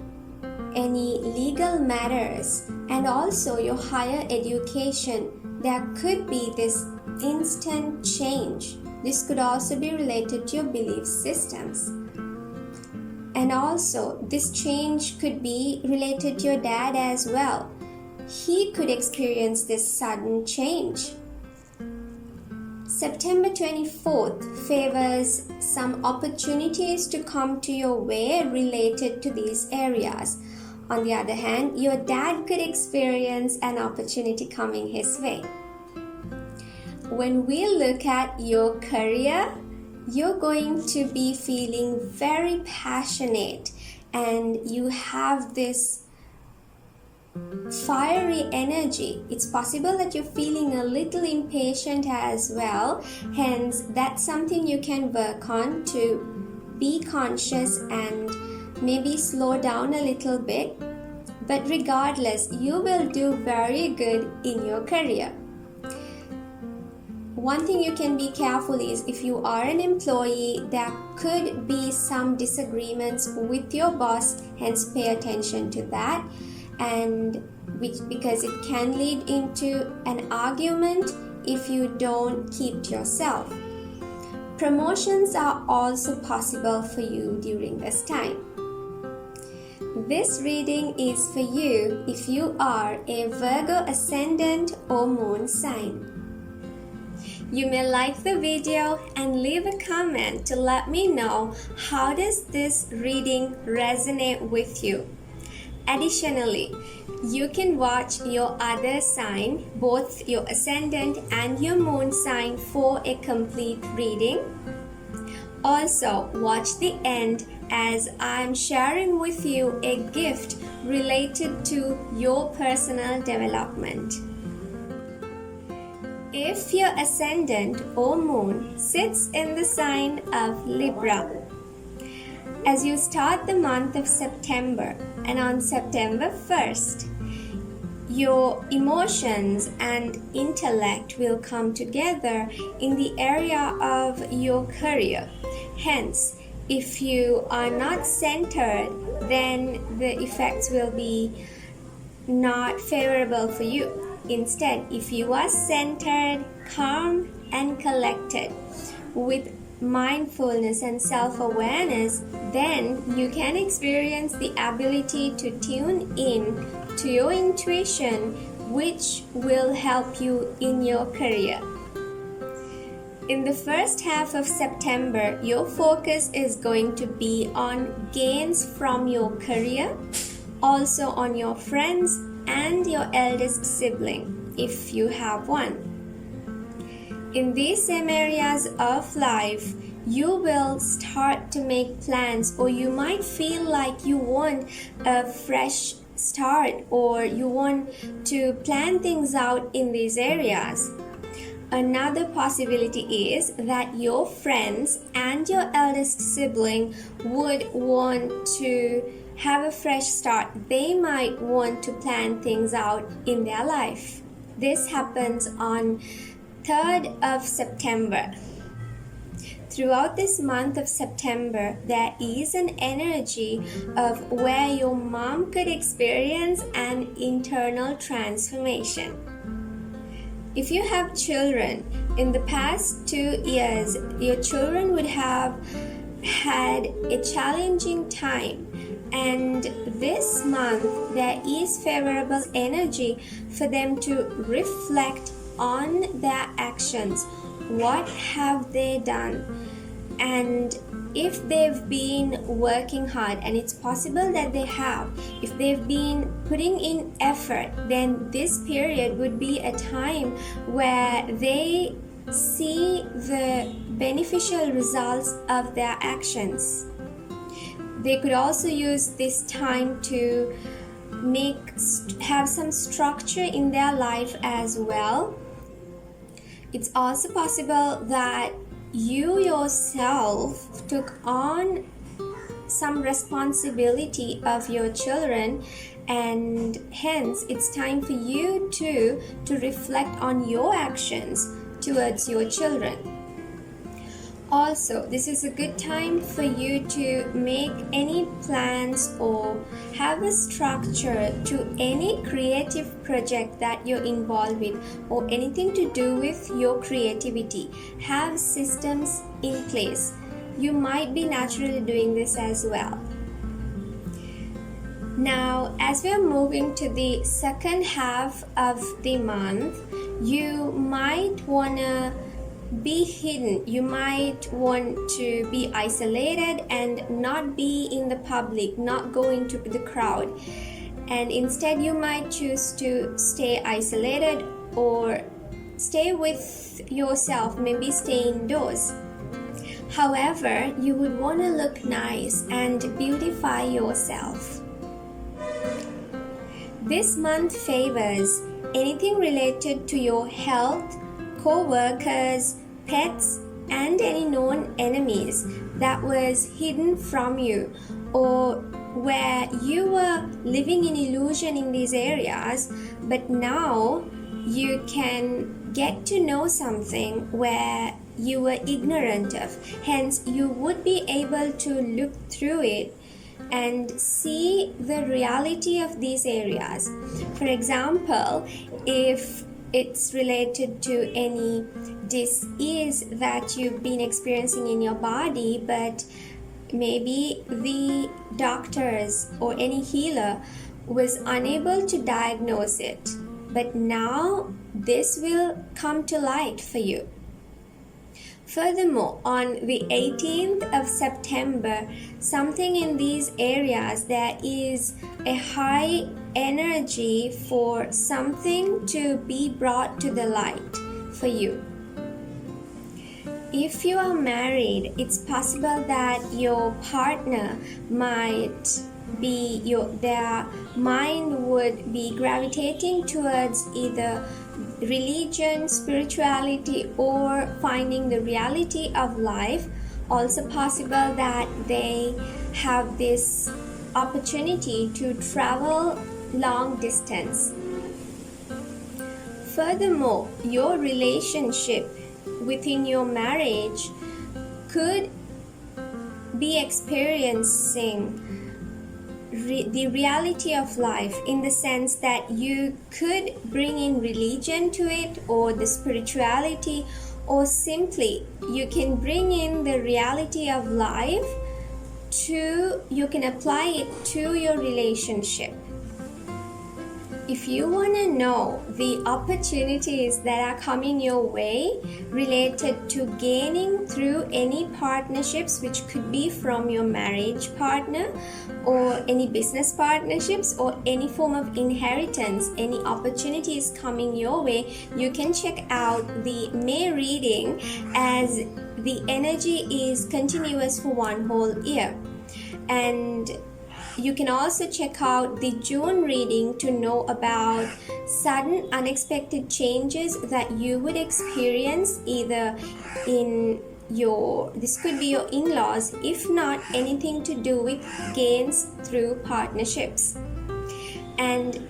any legal matters, and also your higher education. There could be this instant change. This could also be related to your belief systems. And also, this change could be related to your dad as well. He could experience this sudden change. September 24th favors some opportunities to come to your way related to these areas. On the other hand, your dad could experience an opportunity coming his way. When we look at your career, you're going to be feeling very passionate and you have this fiery energy. It's possible that you're feeling a little impatient as well. Hence, that's something you can work on to be conscious and maybe slow down a little bit. But regardless, you will do very good in your career. One thing you can be careful is if you are an employee, there could be some disagreements with your boss, hence pay attention to that, and because it can lead into an argument if you don't keep to yourself. Promotions are also possible for you during this time. This reading is for you if you are a Virgo ascendant or moon sign. You may like the video and leave a comment to let me know how does this reading resonate with you. Additionally, you can watch your other sign, both your ascendant and your moon sign, for a complete reading. Also, watch the end as I'm sharing with you a gift related to your personal development. If your ascendant or moon sits in the sign of Libra, as you start the month of September, and on September 1st, your emotions and intellect will come together in the area of your career. Hence, if you are not centered, then the effects will be not favorable for you. Instead, if you are centered, calm, and collected with mindfulness and self-awareness, then you can experience the ability to tune in to your intuition which will help you in your career. In the first half of September, your focus is going to be on gains from your career, also on your friends and your eldest sibling, if you have one. In these same areas of life, you will start to make plans, or you might feel like you want a fresh start, or you want to plan things out in these areas. Another possibility is that your friends and your eldest sibling would want to have a fresh start. They might want to plan things out in their life. This happens on 3rd of September. Throughout this month of September, there is an energy of where your mom could experience an internal transformation. If you have children, in the past 2 years, your children would have had a challenging time, and this month there is favorable energy for them to reflect on their actions. What have they done? And if they've been working hard, and it's possible that they have, if they've been putting in effort, then this period would be a time where they see the beneficial results of their actions. They could also use this time to have some structure in their life as well. It's also possible that you yourself took on some responsibility of your children, and hence it's time for you to reflect on your actions towards your children. Also, this is a good time for you to make any plans or have a structure to any creative project that you're involved with, or anything to do with your creativity. Have systems in place. You might be naturally doing this as well. Now, as we are moving to the second half of the month, you might want to be hidden. You might want to be isolated and not be in the public, not go into the crowd. And instead, you might choose to stay isolated or stay with yourself, maybe stay indoors. However, you would want to look nice and beautify yourself. This month favors anything related to your health, co-workers, pets, and any known enemies that was hidden from you, or where you were living in illusion in these areas, but now you can get to know something where you were ignorant of. Hence, you would be able to look through it and see the reality of these areas. For example, if it's related to any disease that you've been experiencing in your body, but maybe the doctors or any healer was unable to diagnose it, but now this will come to light for you. Furthermore, on the 18th of September, something in these areas, there is a high energy for something to be brought to the light for you. If you are married, it's possible that your partner might be their mind would be gravitating towards either religion, spirituality, or finding the reality of life. Also possible that they have this opportunity to travel long distance. Furthermore, your relationship within your marriage could be experiencing the reality of life, in the sense that you could bring in religion to it, or the spirituality, or simply you can bring in the reality of life you can apply it to your relationship. If you want to know the opportunities that are coming your way related to gaining through any partnerships, which could be from your marriage partner or any business partnerships or any form of inheritance, any opportunities coming your way, you can check out the May reading, as the energy is continuous for one whole year. And you can also check out the June reading to know about sudden unexpected changes that you would experience either in this could be your in-laws, if not anything to do with gains through partnerships. And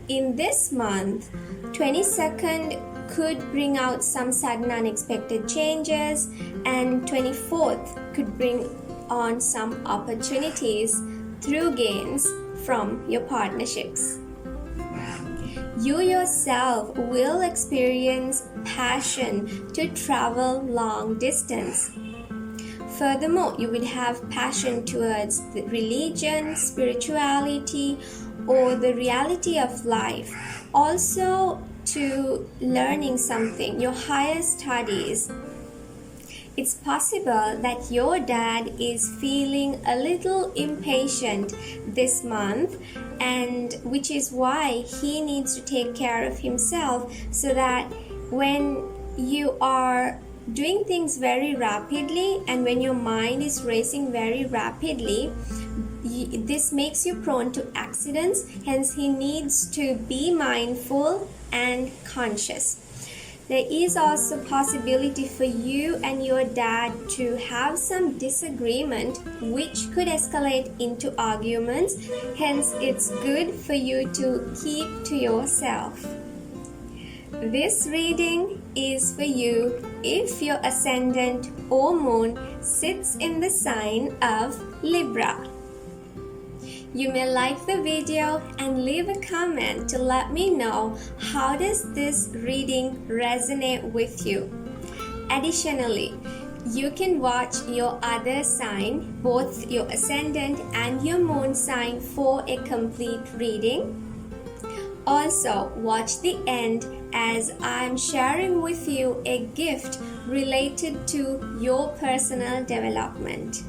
in this month, 22nd could bring out some sudden unexpected changes, and 24th could bring on some opportunities through gains from your partnerships. You yourself will experience passion to travel long distance. Furthermore, you will have passion towards the religion, spirituality, or the reality of life. Also to learning something, your higher studies. It's possible that your dad is feeling a little impatient this month, and which is why he needs to take care of himself, so that when you are doing things very rapidly and when your mind is racing very rapidly, this makes you prone to accidents. Hence, he needs to be mindful and conscious. There is also possibility for you and your dad to have some disagreement, which could escalate into arguments. Hence, it's good for you to keep to yourself. This reading is for you if your ascendant or moon sits in the sign of Libra. You may like the video and leave a comment to let me know how does this reading resonate with you. Additionally, you can watch your other sign, both your ascendant and your moon sign, for a complete reading. Also, watch the end, as I'm sharing with you a gift related to your personal development.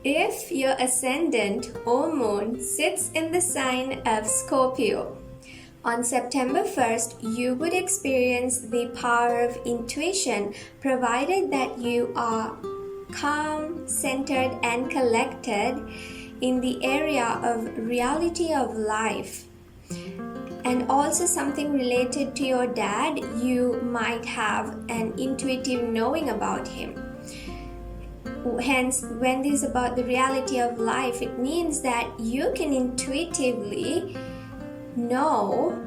If your ascendant or moon sits in the sign of Scorpio, on September 1st, you would experience the power of intuition, provided that you are calm, centered, and collected in the area of reality of life. And also something related to your dad, you might have an intuitive knowing about him. Hence, when this is about the reality of life, it means that you can intuitively know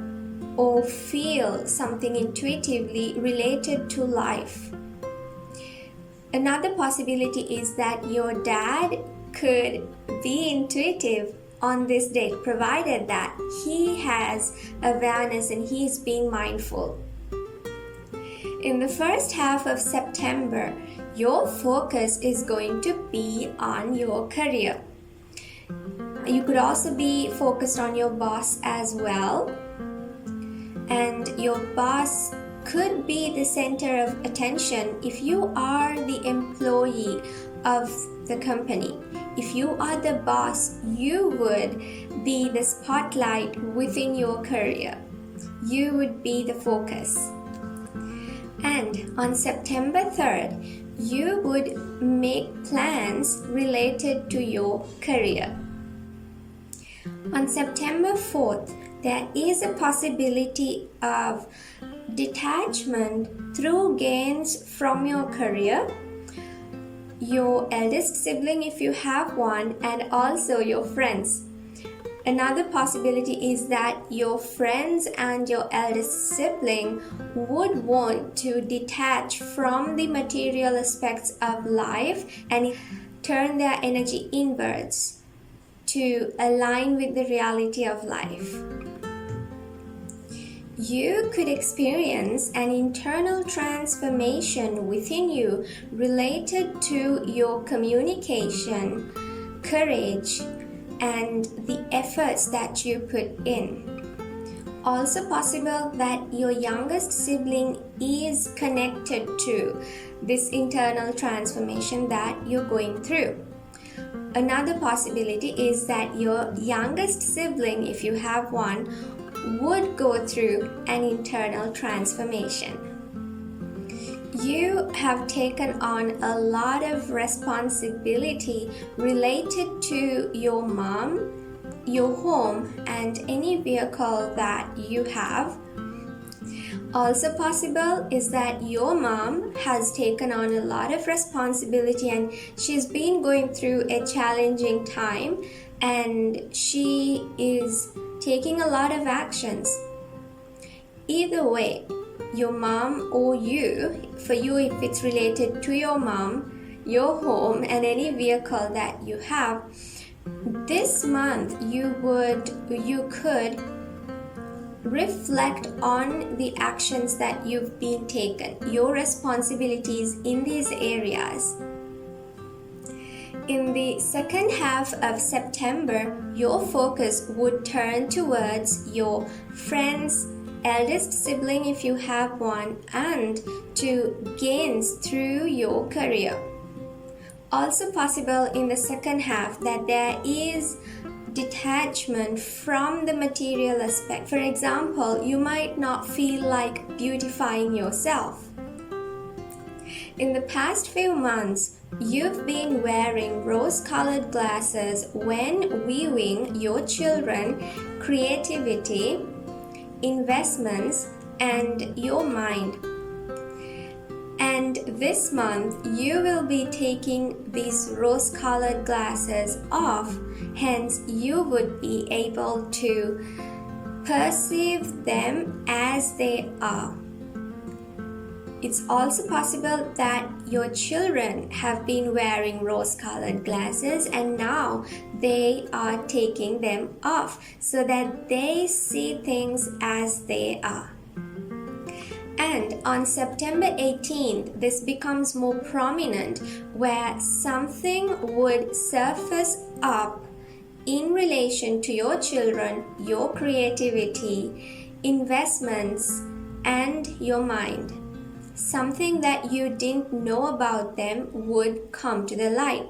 or feel something intuitively related to life. Another possibility is that your dad could be intuitive on this date, provided that he has awareness and he is being mindful. In the first half of September, your focus is going to be on your career. You could also be focused on your boss as well. And your boss could be the center of attention if you are the employee of the company. If you are the boss, you would be the spotlight within your career. You would be the focus. And on September 3rd, you would make plans related to your career. On September 4th, there is a possibility of detachment through gains from your career, your eldest sibling if you have one, and also your friends. Another possibility is that your friends and your eldest sibling would want to detach from the material aspects of life and turn their energy inwards to align with the reality of life. You could experience an internal transformation within you related to your communication, courage, and the efforts that you put in. Also possible that your youngest sibling is connected to this internal transformation that you're going through. Another possibility is that your youngest sibling, if you have one, would go through an internal transformation. You have taken on a lot of responsibility related to your mom, your home, and any vehicle that you have. Also possible is that your mom has taken on a lot of responsibility and she's been going through a challenging time and she is taking a lot of actions. Either way, your mom or you, for you if it's related to your mom, your home, and any vehicle that you have, this month you could reflect on the actions that you've been taken, your responsibilities in these areas. In the second half of September, your focus would turn towards your friends, eldest sibling if you have one, and to gains through your career. Also possible in the second half that there is detachment from the material aspect. For example, you might not feel like beautifying yourself. In the past few months, you've been wearing rose-colored glasses when viewing your children, creativity, investments, and your mind. And this month, you will be taking these rose-colored glasses off. Hence, you would be able to perceive them as they are. It's also possible that your children have been wearing rose-colored glasses and now they are taking them off so that they see things as they are. And on September 18th, this becomes more prominent where something would surface up in relation to your children, your creativity, investments, and your mind. Something that you didn't know about them would come to the light.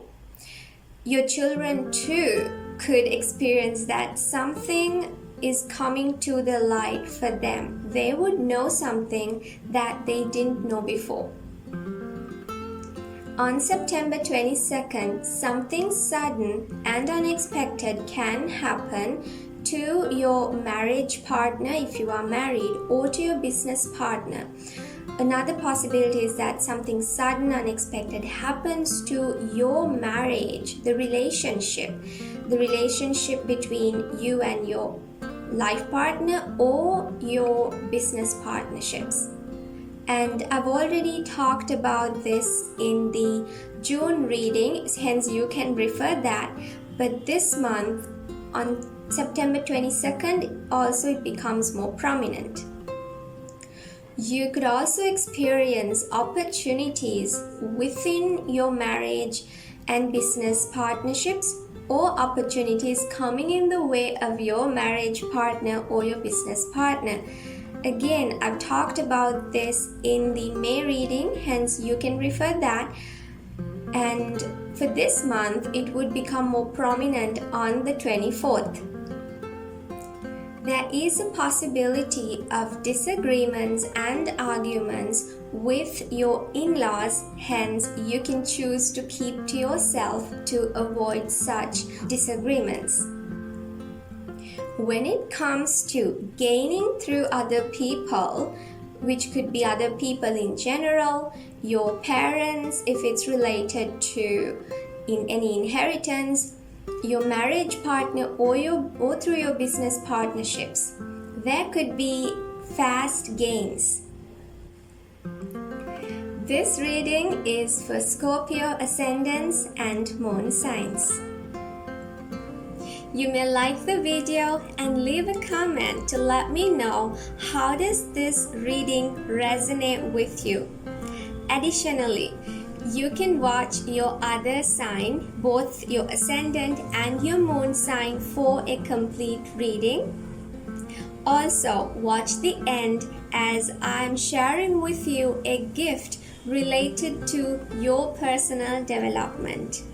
Your children too could experience that something is coming to the light for them. They would know something that they didn't know before. On September 22nd, something sudden and unexpected can happen to your marriage partner if you are married, or to your business partner. Another possibility is that something sudden, unexpected happens to your marriage, the relationship between you and your life partner or your business partnerships. And I've already talked about this in the June reading, hence you can refer that. But this month, on September 22nd, also it becomes more prominent. You could also experience opportunities within your marriage and business partnerships, or opportunities coming in the way of your marriage partner or your business partner. Again, I've talked about this in the May reading, hence you can refer that. And for this month, it would become more prominent on the 24th. There is a possibility of disagreements and arguments with your in-laws, hence you can choose to keep to yourself to avoid such disagreements. When it comes to gaining through other people, which could be other people in general, your parents if it's related to any inheritance, your marriage partner or through your business partnerships, there could be fast gains. This reading is for Scorpio ascendants and moon signs. You may like the video and leave a comment to let me know how does this reading resonate with you. Additionally, You can watch your other sign, both your ascendant and your moon sign, for a complete reading. Also, watch the end as I'm sharing with you a gift related to your personal development.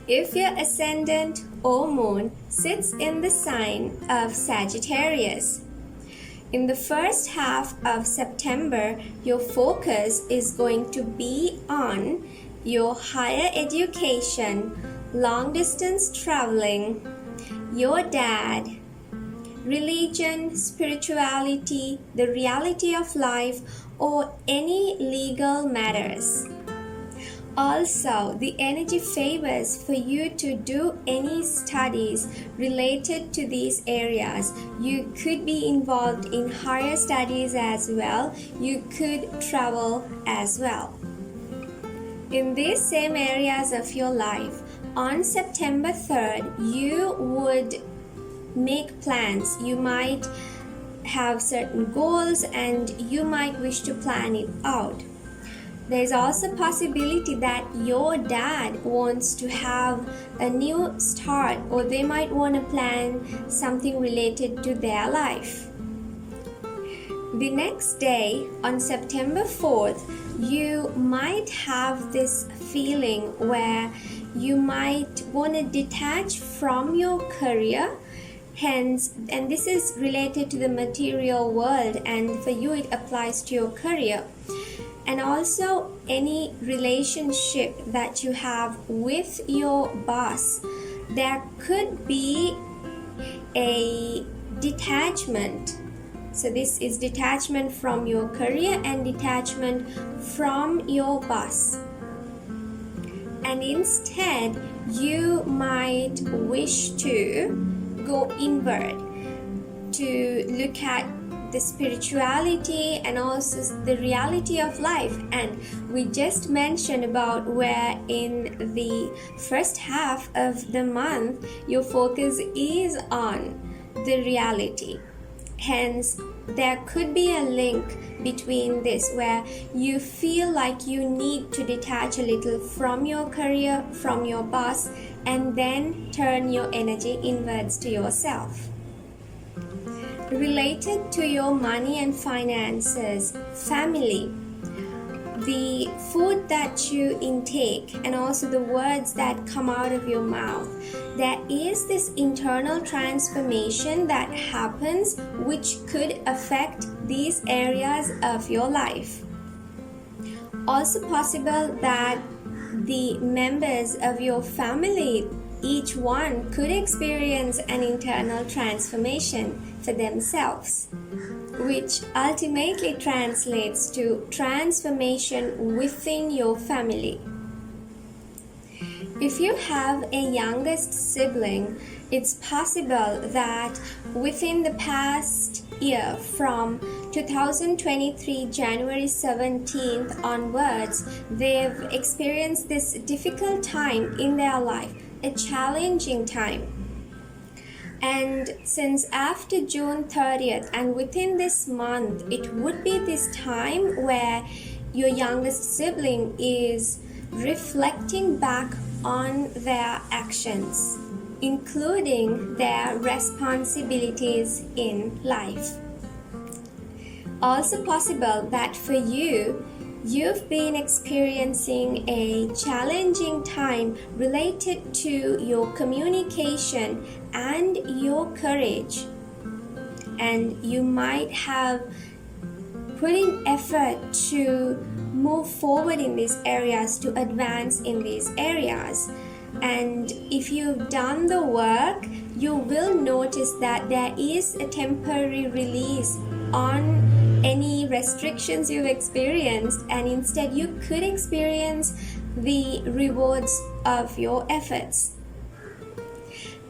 If your ascendant or moon sits in the sign of Sagittarius, in the first half of September, your focus is going to be on your higher education, long distance traveling, your dad, religion, spirituality, the reality of life, or any legal matters. Also, the energy favors for you to do any studies related to these areas. You could be involved in higher studies as well. You could travel as well. In these same areas of your life, on September 3rd, you would make plans. You might have certain goals and you might wish to plan it out. There's also a possibility that your dad wants to have a new start, or they might want to plan something related to their life. The next day, on September 4th, you might have this feeling where you might want to detach from your career. Hence, and this is related to the material world, and for you it applies to your career. And also any relationship that you have with your boss, there could be a detachment. So this is detachment from your career and detachment from your boss. And instead, you might wish to go inward, to look at the spirituality and also the reality of life. And we just mentioned about where in the first half of the month your focus is on the reality. Hence, there could be a link between this where you feel like you need to detach a little from your career, from your boss, and then turn your energy inwards to yourself. Related to your money and finances, family, the food that you intake, and also the words that come out of your mouth, there is this internal transformation that happens which could affect these areas of your life. Also possible that the members of your family, each one could experience an internal transformation for themselves, which ultimately translates to transformation within your family. If you have a youngest sibling, it's possible that within the past year, from 2023 January 17th onwards, they've experienced this difficult time in their life, a challenging time. And since after June 30th and within this month, it would be this time where your youngest sibling is reflecting back on their actions, including their responsibilities in life. Also possible that for you, you've been experiencing a challenging time related to your communication and your courage, and you might have put in effort to move forward in these areas, to advance in these areas. And if you've done the work, you will notice that there is a temporary release on any restrictions you've experienced, and instead you could experience the rewards of your efforts.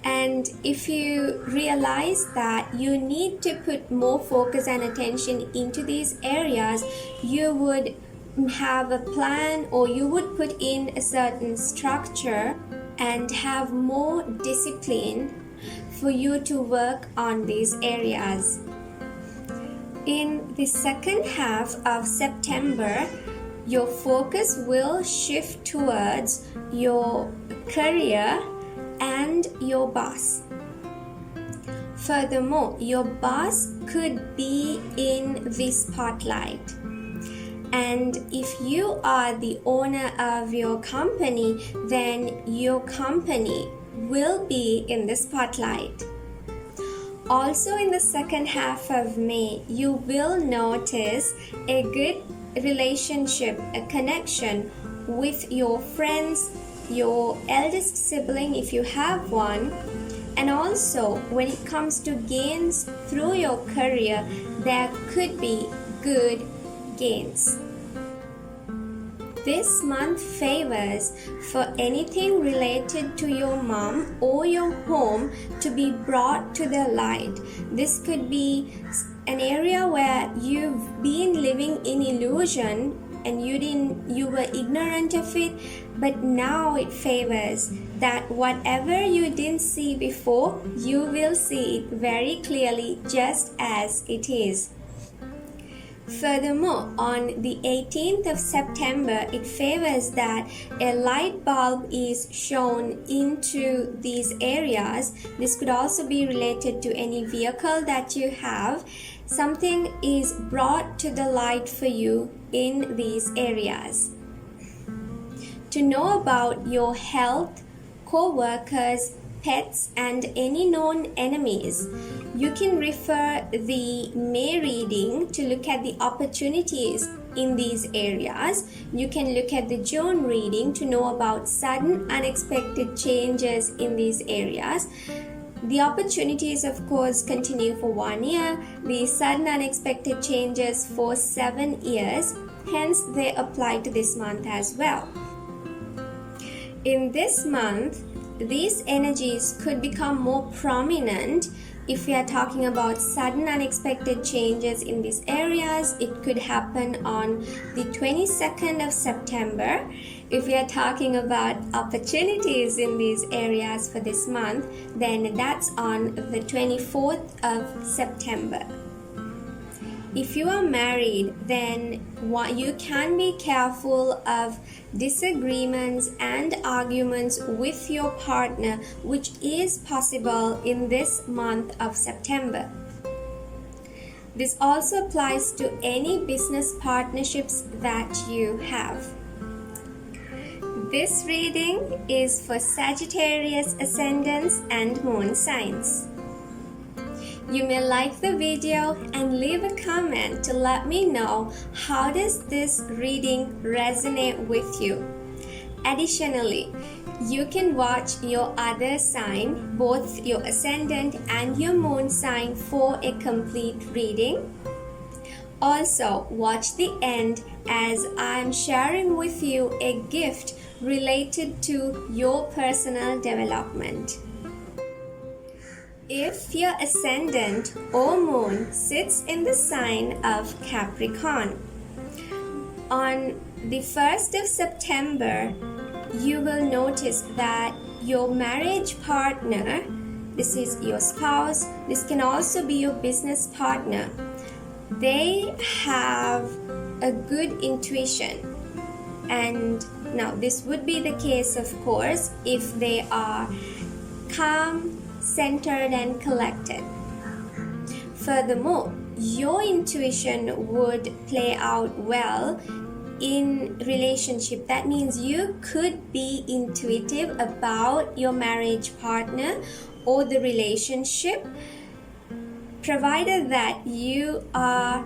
And if you realize that you need to put more focus and attention into these areas, you would have a plan, or you would put in a certain structure and have more discipline for you to work on these areas. In the second half of September, your focus will shift towards your career and your boss. Furthermore, your boss could be in the spotlight. And if you are the owner of your company, then your company will be in the spotlight. Also, in the second half of May, you will notice a good relationship, a connection with your friends, your eldest sibling if you have one. And also, when it comes to gains through your career, there could be good gains. This month favors for anything related to your mom or your home to be brought to the light. This could be an area where you've been living in illusion and you were ignorant of it, but now it favors that whatever you didn't see before, you will see it very clearly just as it is. Furthermore, on the 18th of September, it favors that a light bulb is shown into these areas. This could also be related to any vehicle that you have. Something is brought to the light for you in these areas. To know about your health, co-workers, pets, and any known enemies, you can refer the May reading to look at the opportunities in these areas. You can look at the June reading to know about sudden unexpected changes in these areas. The opportunities, of course, continue for 1 year. The sudden unexpected changes for 7 years. Hence, they apply to this month as well. In this month, these energies could become more prominent. If we are talking about sudden unexpected changes in these areas, it could happen on the 22nd of September. If we are talking about opportunities in these areas for this month, then that's on the 24th of September. If you are married, then you can be careful of disagreements and arguments with your partner, which is possible in this month of September. This also applies to any business partnerships that you have. This reading is for Sagittarius ascendants and moon signs. You may like the video and leave a comment to let me know how does this reading resonate with you. Additionally, you can watch your other sign, both your ascendant and your moon sign, for a complete reading. Also, watch the end as I'm sharing with you a gift related to your personal development. If your ascendant or moon sits in the sign of Capricorn, on the 1st of September, you will notice that your marriage partner, this is your spouse, this can also be your business partner, they have a good intuition. And now this would be the case, of course, if they are calm, centered, and collected. Furthermore, your intuition would play out well in relationship. That means you could be intuitive about your marriage partner or the relationship, provided that you are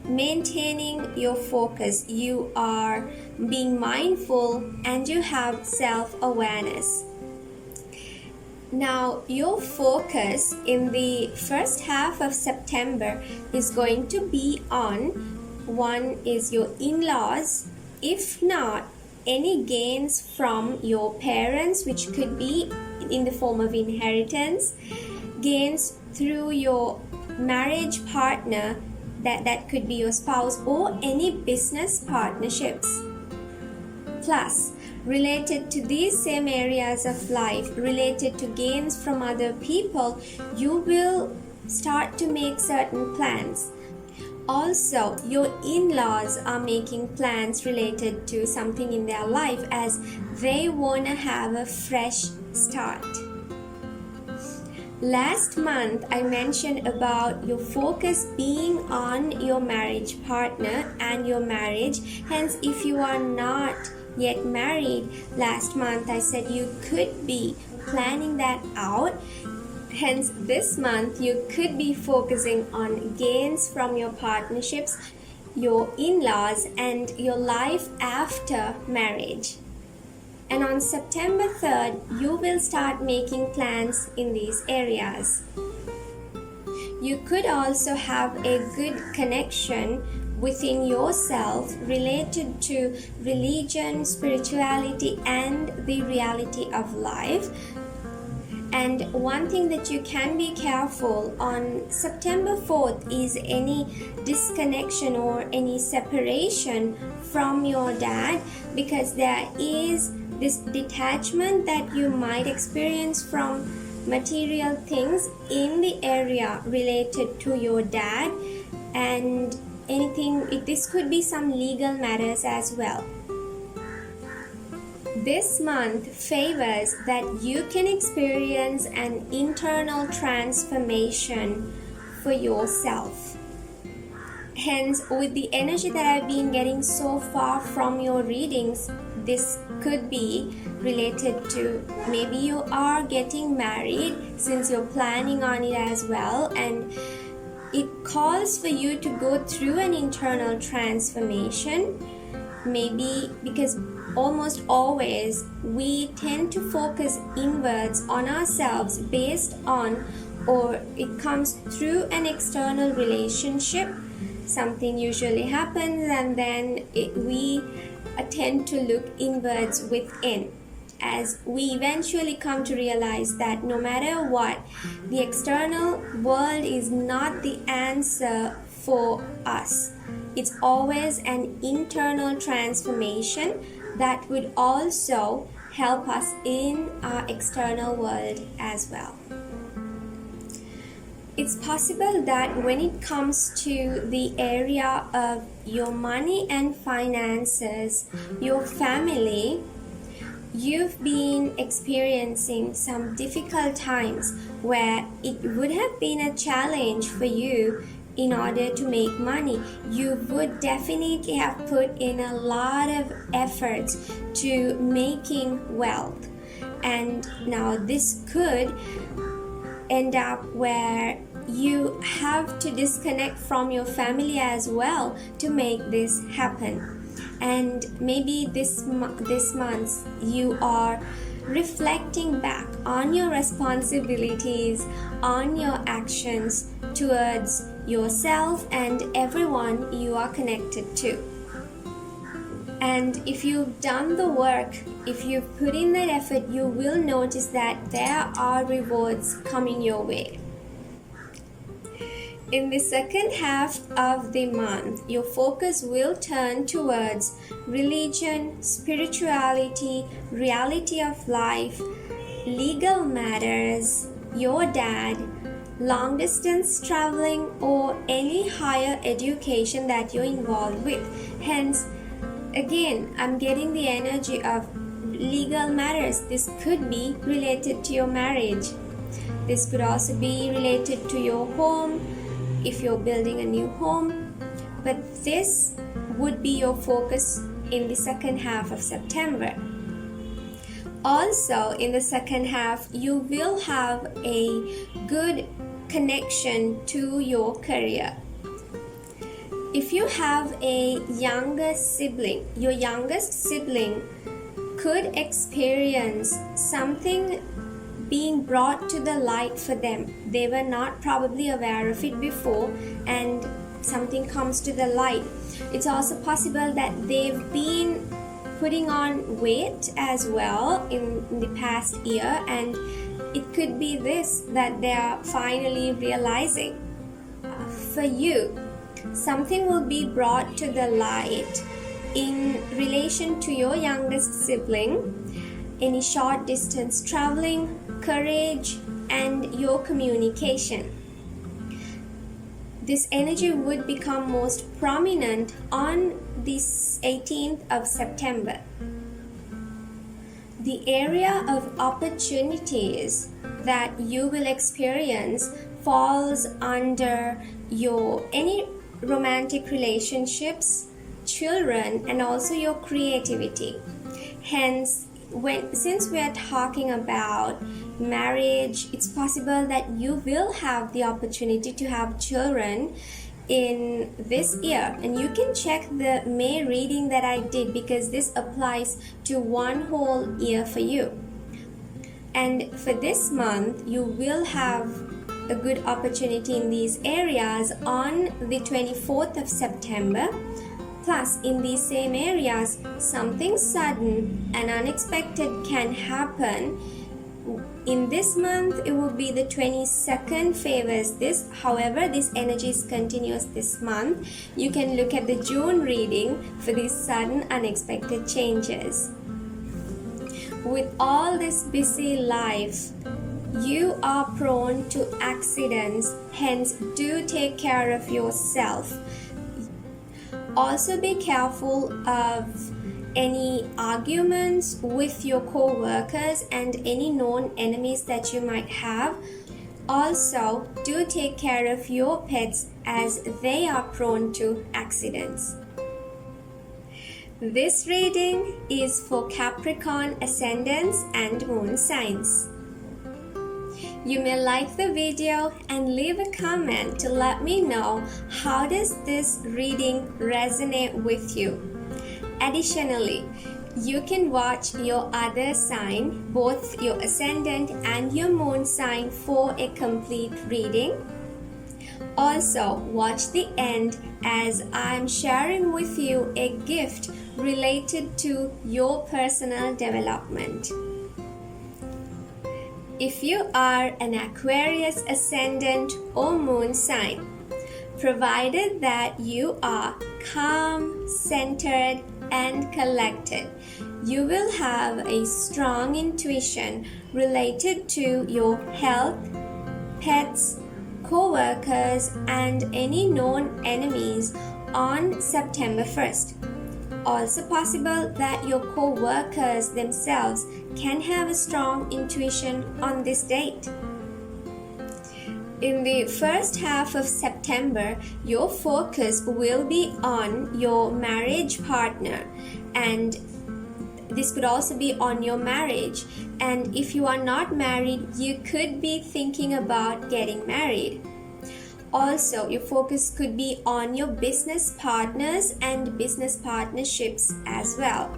maintaining your focus, you are being mindful, and you have self-awareness. Now, your focus in the first half of September is going to be on, one is your in-laws, if not any gains from your parents, which could be in the form of inheritance, gains through your marriage partner, that could be your spouse, or any business partnerships. Plus, related to these same areas of life, related to gains from other people, you will start to make certain plans. Also, your in-laws are making plans related to something in their life as they want to have a fresh start. Last month, I mentioned about your focus being on your marriage partner and your marriage. Hence, if you are not yet married, last month I said you could be planning that out. Hence, this month you could be focusing on gains from your partnerships, your in-laws, and your life after marriage. And on September 3rd, you will start making plans in these areas. You could also have a good connection within yourself related to religion, spirituality, and the reality of life. And one thing that you can be careful on September 4th is any disconnection or any separation from your dad, because there is this detachment that you might experience from material things in the area related to your dad, and this could be some legal matters as well. This month favors that you can experience an internal transformation for yourself. Hence, with the energy that I've been getting so far from your readings, this could be related to maybe you are getting married, since you're planning on it as well, and it calls for you to go through an internal transformation. Maybe because almost always we tend to focus inwards on ourselves based on, or it comes through an external relationship. Something usually happens and then we tend to look inwards within, as we eventually come to realize that no matter what, the external world is not the answer for us. It's always an internal transformation that would also help us in our external world as well. It's possible that when it comes to the area of your money and finances, your family, you've been experiencing some difficult times where it would have been a challenge for you in order to make money. You would definitely have put in a lot of efforts to making wealth, and now this could end up where you have to disconnect from your family as well to make this happen. And maybe this month you are reflecting back on your responsibilities, on your actions towards yourself and everyone you are connected to. And if you've done the work, if you've put in that effort, you will notice that there are rewards coming your way. In the second half of the month, your focus will turn towards religion, spirituality, reality of life, legal matters, your dad, long distance traveling, or any higher education that you're involved with. Hence, again, I'm getting the energy of legal matters. This could be related to your marriage. This could also be related to your home, if you're building a new home. But this would be your focus in the second half of September. Also, in the second half, you will have a good connection to your career. If you have a younger sibling, your youngest sibling could experience something being brought to the light for them. They were not probably aware of it before, and something comes to the light. It's also possible that they've been putting on weight as well in the past year, and it could be this that they are finally realizing. For you, something will be brought to the light in relation to your youngest sibling, any short distance traveling, courage, and your communication. This energy would become most prominent on this 18th of September. The area of opportunities that you will experience falls under your any romantic relationships, children, and also your creativity. Hence, since we are talking about marriage, it's possible that you will have the opportunity to have children in this year, and you can check the May reading that I did, because this applies to one whole year for you. And for this month, you will have a good opportunity in these areas on the 24th of September. Plus, in these same areas, something sudden and unexpected can happen. In this month, it will be the 22nd favors this. However, this energy is continuous this month. You can look at the June reading for these sudden unexpected changes. With all this busy life, you are prone to accidents. Hence, do take care of yourself. Also, be careful of any arguments with your co-workers and any known enemies that you might have. Also, do take care of your pets, as they are prone to accidents. This reading is for Capricorn ascendants and moon signs. You may like the video and leave a comment to let me know how does this reading resonate with you. Additionally, you can watch your other sign, both your ascendant and your moon sign, for a complete reading. Also, watch the end, as I'm sharing with you a gift related to your personal development. If you are an Aquarius ascendant or moon sign, provided that you are calm, centered, and collected, you will have a strong intuition related to your health, pets, co-workers, and any known enemies on September 1st. Also possible that your co-workers themselves can have a strong intuition on this date. In the first half of September, your focus will be on your marriage partner, and this could also be on your marriage. And if you are not married, you could be thinking about getting married. Also, your focus could be on your business partners and business partnerships as well.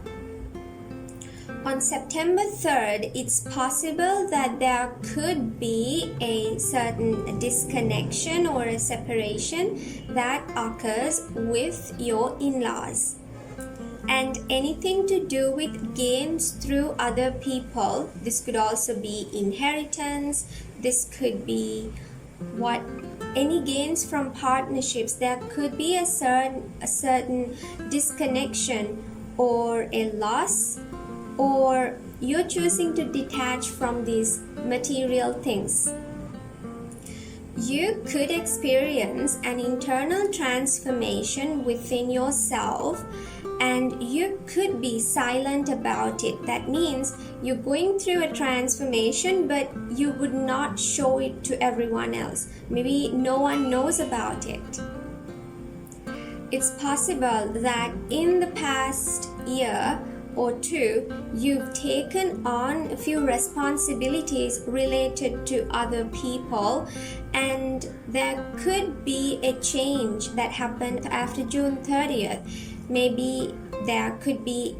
On September 3rd, it's possible that there could be a certain disconnection or a separation that occurs with your in-laws. And anything to do with gains through other people. This could also be inheritance. This could be any gains from partnerships. There could be a certain disconnection or a loss, or you're choosing to detach from these material things. You could experience an internal transformation within yourself, and you could be silent about it. That means you're going through a transformation, but you would not show it to everyone else. Maybe no one knows about it. It's possible that in the past year or two, you've taken on a few responsibilities related to other people, and there could be a change that happened after June 30th. Maybe there could be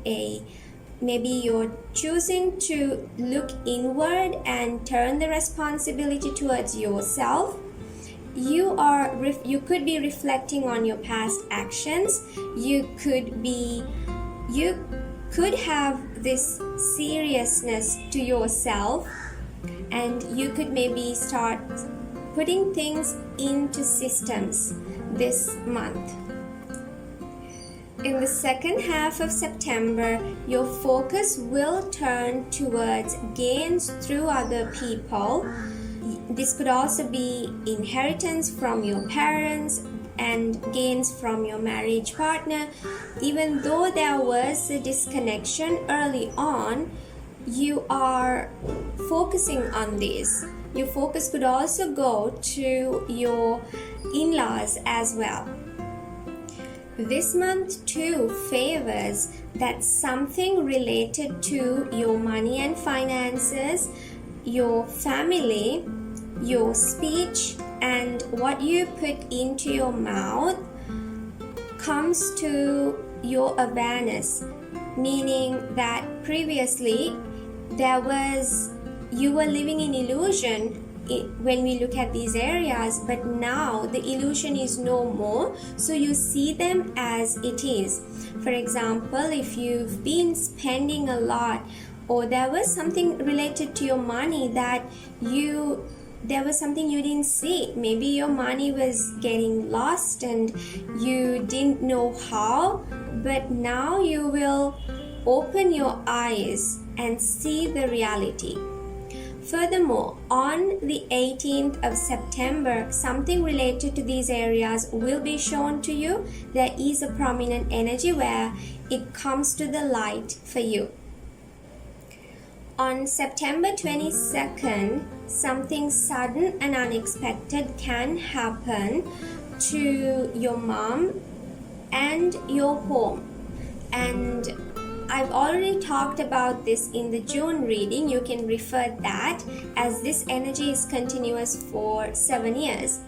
maybe you're choosing to look inward and turn the responsibility towards yourself. You could be reflecting on your past actions. You could have this seriousness to yourself, and you could maybe start putting things into systems this month. In the second half of September, your focus will turn towards gains through other people. This could also be inheritance from your parents and gains from your marriage partner. Even though there was a disconnection early on, you are focusing on this. Your focus could also go to your in-laws as well. This month too favors that something related to your money and finances, your family, your speech, and what you put into your mouth comes to your awareness, meaning that previously you were living in illusion when we look at these areas, but now the illusion is no more, so you see them as it is. For example, if you've been spending a lot, or there was something related to your money that there was something you didn't see. Maybe your money was getting lost and you didn't know how, but now you will open your eyes and see the reality. Furthermore, on the 18th of September, something related to these areas will be shown to you. There is a prominent energy where it comes to the light for you. On September 22nd, something sudden and unexpected can happen to your mom and your home. And I've already talked about this in the June reading. You can refer that, as this energy is continuous for 7 years.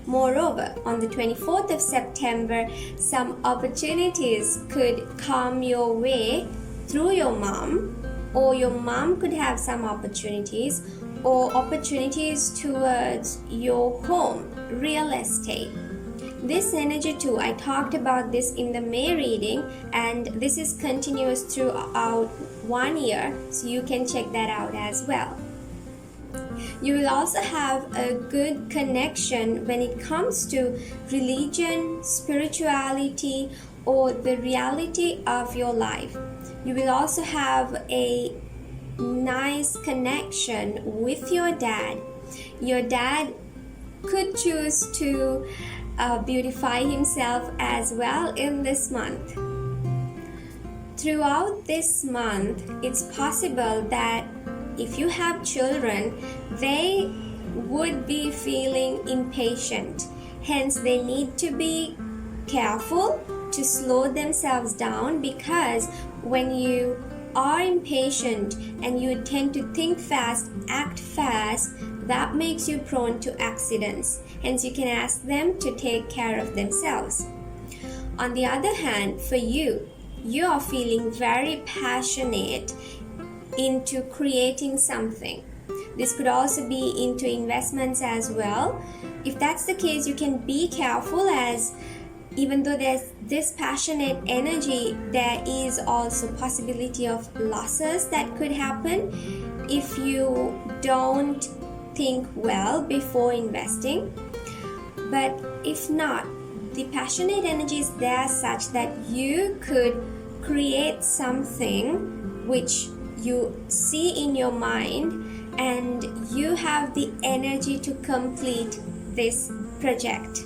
Moreover, on the 24th of September, some opportunities could come your way through your mom, or your mom could have some opportunities, or opportunities towards your home, real estate. This energy too, I talked about this in the May reading, and this is continuous throughout 1 year, so you can check that out as well. You will also have a good connection when it comes to religion, spirituality, or the reality of your life. You will also have a nice connection with your dad. Your dad could choose to beautify himself as well in this month. Throughout this month, it's possible that if you have children, they would be feeling impatient. Hence, they need to be careful to slow themselves down, because when you are impatient and you tend to think fast, act fast, that makes you prone to accidents. Hence, you can ask them to take care of themselves. On the other hand, for you are feeling very passionate into creating something. This could also be into investments as well. If that's the case, you can be careful, as even though there's this passionate energy, there is also possibility of losses that could happen if you don't think well before investing. But if not, the passionate energy is there such that you could create something which you see in your mind, and you have the energy to complete this project.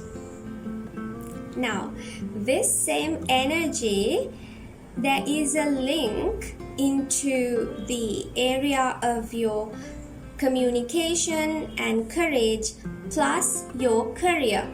Now, this same energy, there is a link into the area of your communication and courage, plus your career.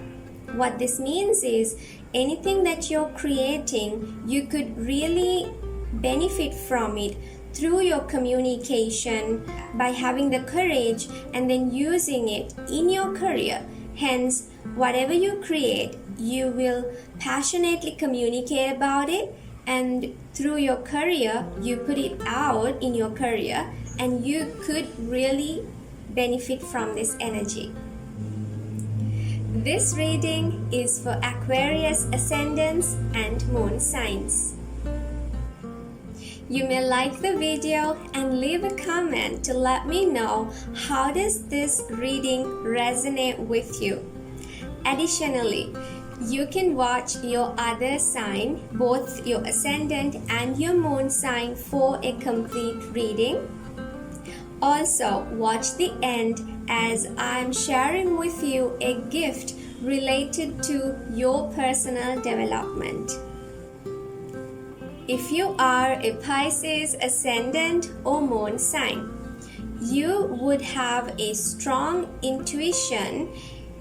What this means is, anything that you're creating, you could really benefit from it through your communication by having the courage and then using it in your career. Hence, whatever you create, you will passionately communicate about it, and through your career, you put it out in your career, and you could really benefit from this energy. This reading is for Aquarius ascendants and moon signs. You may like the video and leave a comment to let me know how does this reading resonate with you. Additionally, you can watch your other sign, both your ascendant and your moon sign, for a complete reading. Also, watch the end as I'm sharing with you a gift related to your personal development. If you are a Pisces ascendant or moon sign, you would have a strong intuition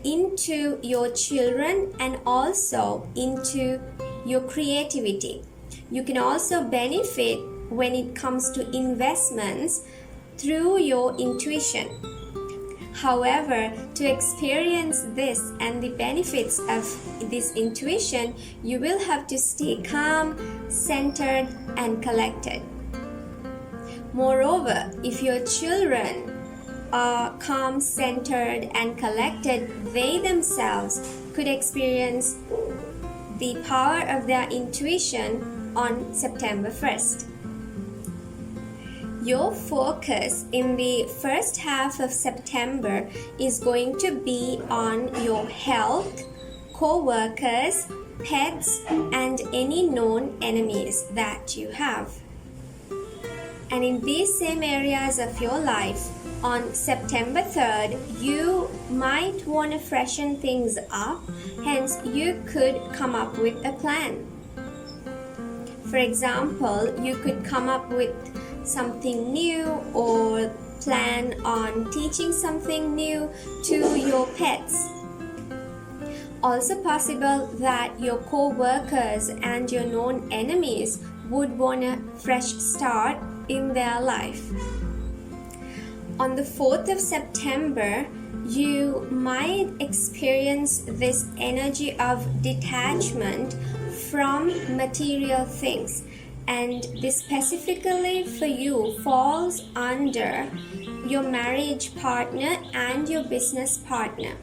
into your children and also into your creativity. You can also benefit when it comes to investments through your intuition. However, to experience this and the benefits of this intuition, you will have to stay calm, centered, and collected. Moreover, if your children are calm, centered, and collected, they themselves could experience the power of their intuition on September 1st. Your focus in the first half of September is going to be on your health, co-workers, pets, and any known enemies that you have. And in these same areas of your life, on September 3rd, you might want to freshen things up, hence you could come up with a plan. For example, you could come up with something new or plan on teaching something new to your pets. Also possible that your co-workers and your known enemies would want a fresh start in their life. On the 4th of September, you might experience this energy of detachment from material things, and this specifically for you falls under your marriage partner and your business partner.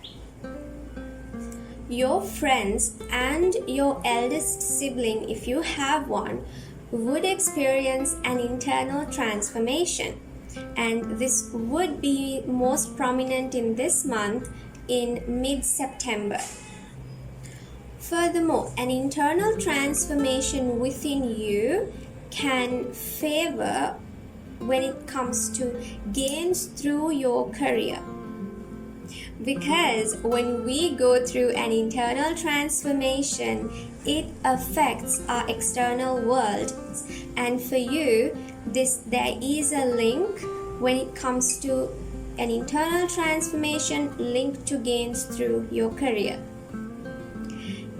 Your friends and your eldest sibling, if you have one, would experience an internal transformation, and this would be most prominent in this month in mid-September. Furthermore, an internal transformation within you can favor when it comes to gains through your career. Because when we go through an internal transformation, it affects our external world. And for you, there is a link when it comes to an internal transformation linked to gains through your career.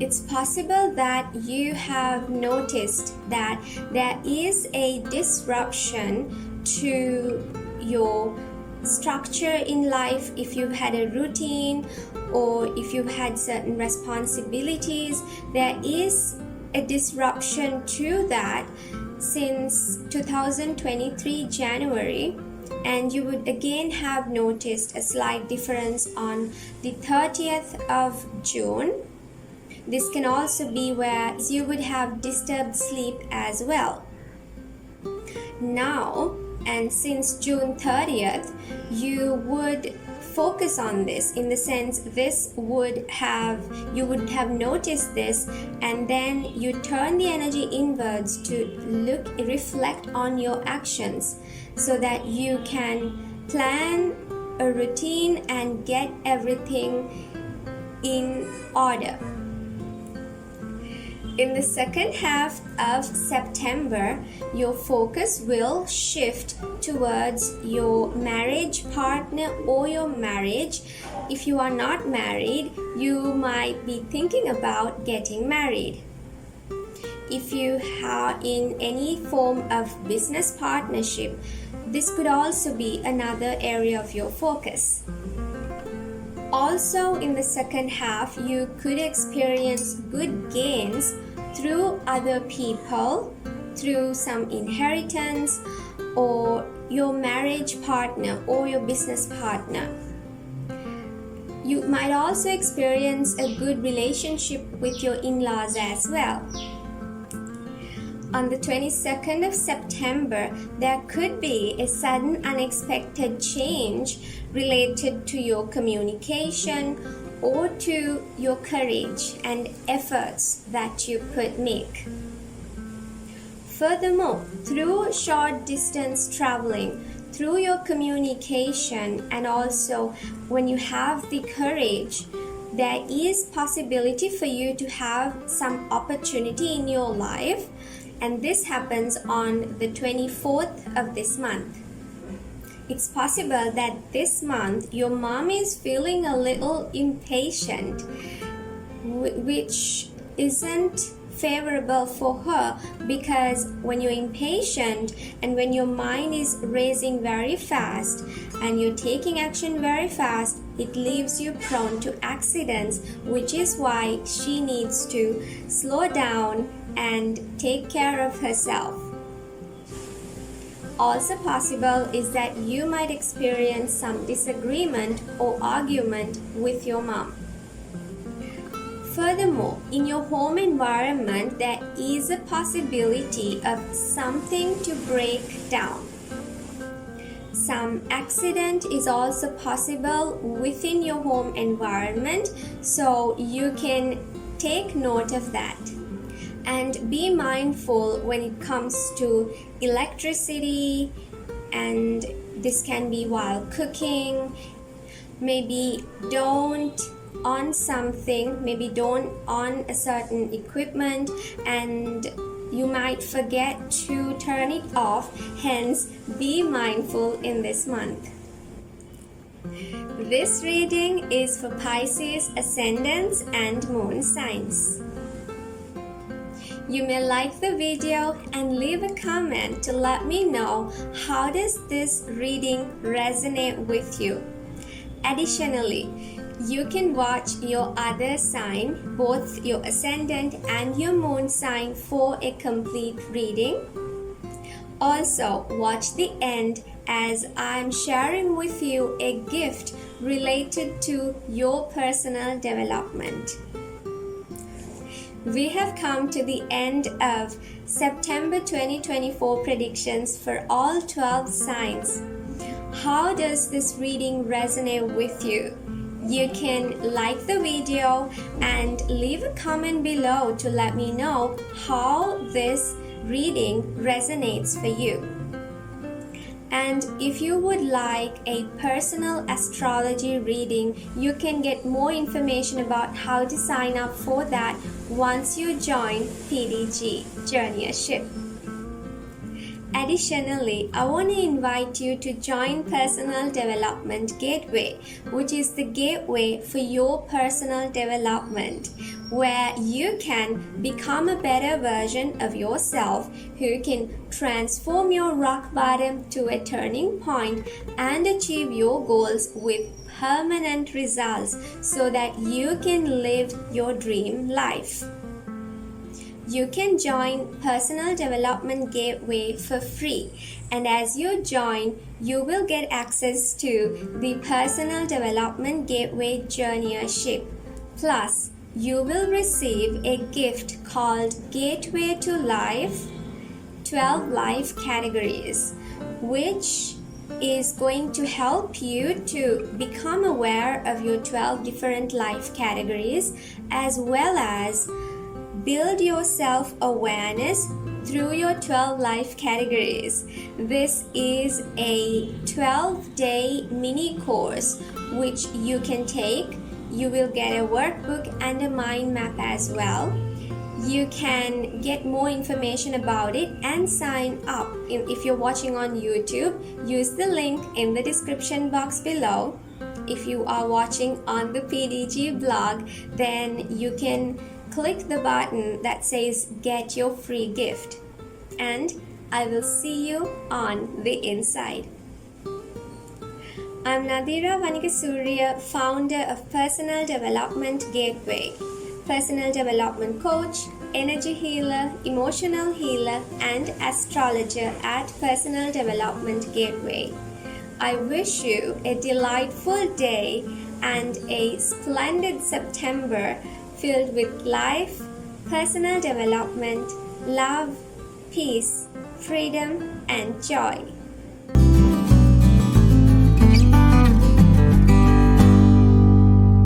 It's possible that you have noticed that there is a disruption to your structure in life. If you've had a routine or if you've had certain responsibilities, there is a disruption to that since 2023 January, and you would again have noticed a slight difference on the 30th of June. This can also be where you would have disturbed sleep as well. Now, and since June 30th, you would focus on this in the sense you would have noticed this, and then you turn the energy inwards to reflect on your actions so that you can plan a routine and get everything in order. In the second half of September, your focus will shift towards your marriage partner or your marriage. If you are not married, you might be thinking about getting married. If you are in any form of business partnership, this could also be another area of your focus. Also, in the second half, you could experience good gains through other people, through some inheritance, or your marriage partner or your business partner. You might also experience a good relationship with your in-laws as well. On the 22nd of September, there could be a sudden unexpected change related to your communication or to your courage and efforts that you could make. Furthermore, through short distance traveling, through your communication and also when you have the courage, there is possibility for you to have some opportunity in your life, and this happens on the 24th of this month. It's possible that this month your mom is feeling a little impatient, which isn't favorable for her, because when you're impatient and when your mind is racing very fast and you're taking action very fast, it leaves you prone to accidents, which is why she needs to slow down and take care of herself. Also possible is that you might experience some disagreement or argument with your mom. Furthermore, in your home environment, there is a possibility of something to break down. Some accident is also possible within your home environment, so you can take note of that. And be mindful when it comes to electricity, and this can be while cooking. Maybe don't on something, maybe don't on a certain equipment, and you might forget to turn it off. Hence, be mindful in this month. This reading is for Pisces ascendants and moon signs. You may like the video and leave a comment to let me know how does this reading resonate with you. Additionally, you can watch your other sign, both your ascendant and your moon sign, for a complete reading. Also, watch the end as I'm sharing with you a gift related to your personal development. We have come to the end of September 2024 predictions for all 12 signs. How does this reading resonate with you? You can like the video and leave a comment below to let me know how this reading resonates for you. And if you would like a personal astrology reading, you can get more information about how to sign up for that once you join PDG Journeyship. Additionally, I want to invite you to join Personal Development Gateway, which is the gateway for your personal development, where you can become a better version of yourself who can transform your rock bottom to a turning point and achieve your goals with permanent results so that you can live your dream life. You can join Personal Development Gateway for free, and as you join, you will get access to the Personal Development Gateway Journeyship. Plus, you will receive a gift called Gateway to Life, 12 Life Categories, which is going to help you to become aware of your 12 different life categories, as well as build your self-awareness through your 12 life categories. This is a 12-day mini course which you can take. You will get a workbook and a mind map as well. You can get more information about it and sign up. If you're watching on YouTube, use the link in the description box below. If you are watching on the PDG blog, then you can click the button that says get your free gift, and I will see you on the inside. I'm Nadira Vanikasuriya, founder of Personal Development Gateway, personal development coach, energy healer, emotional healer, and astrologer at Personal Development Gateway. I wish you a delightful day and a splendid September filled with life, personal development, love, peace, freedom, and joy.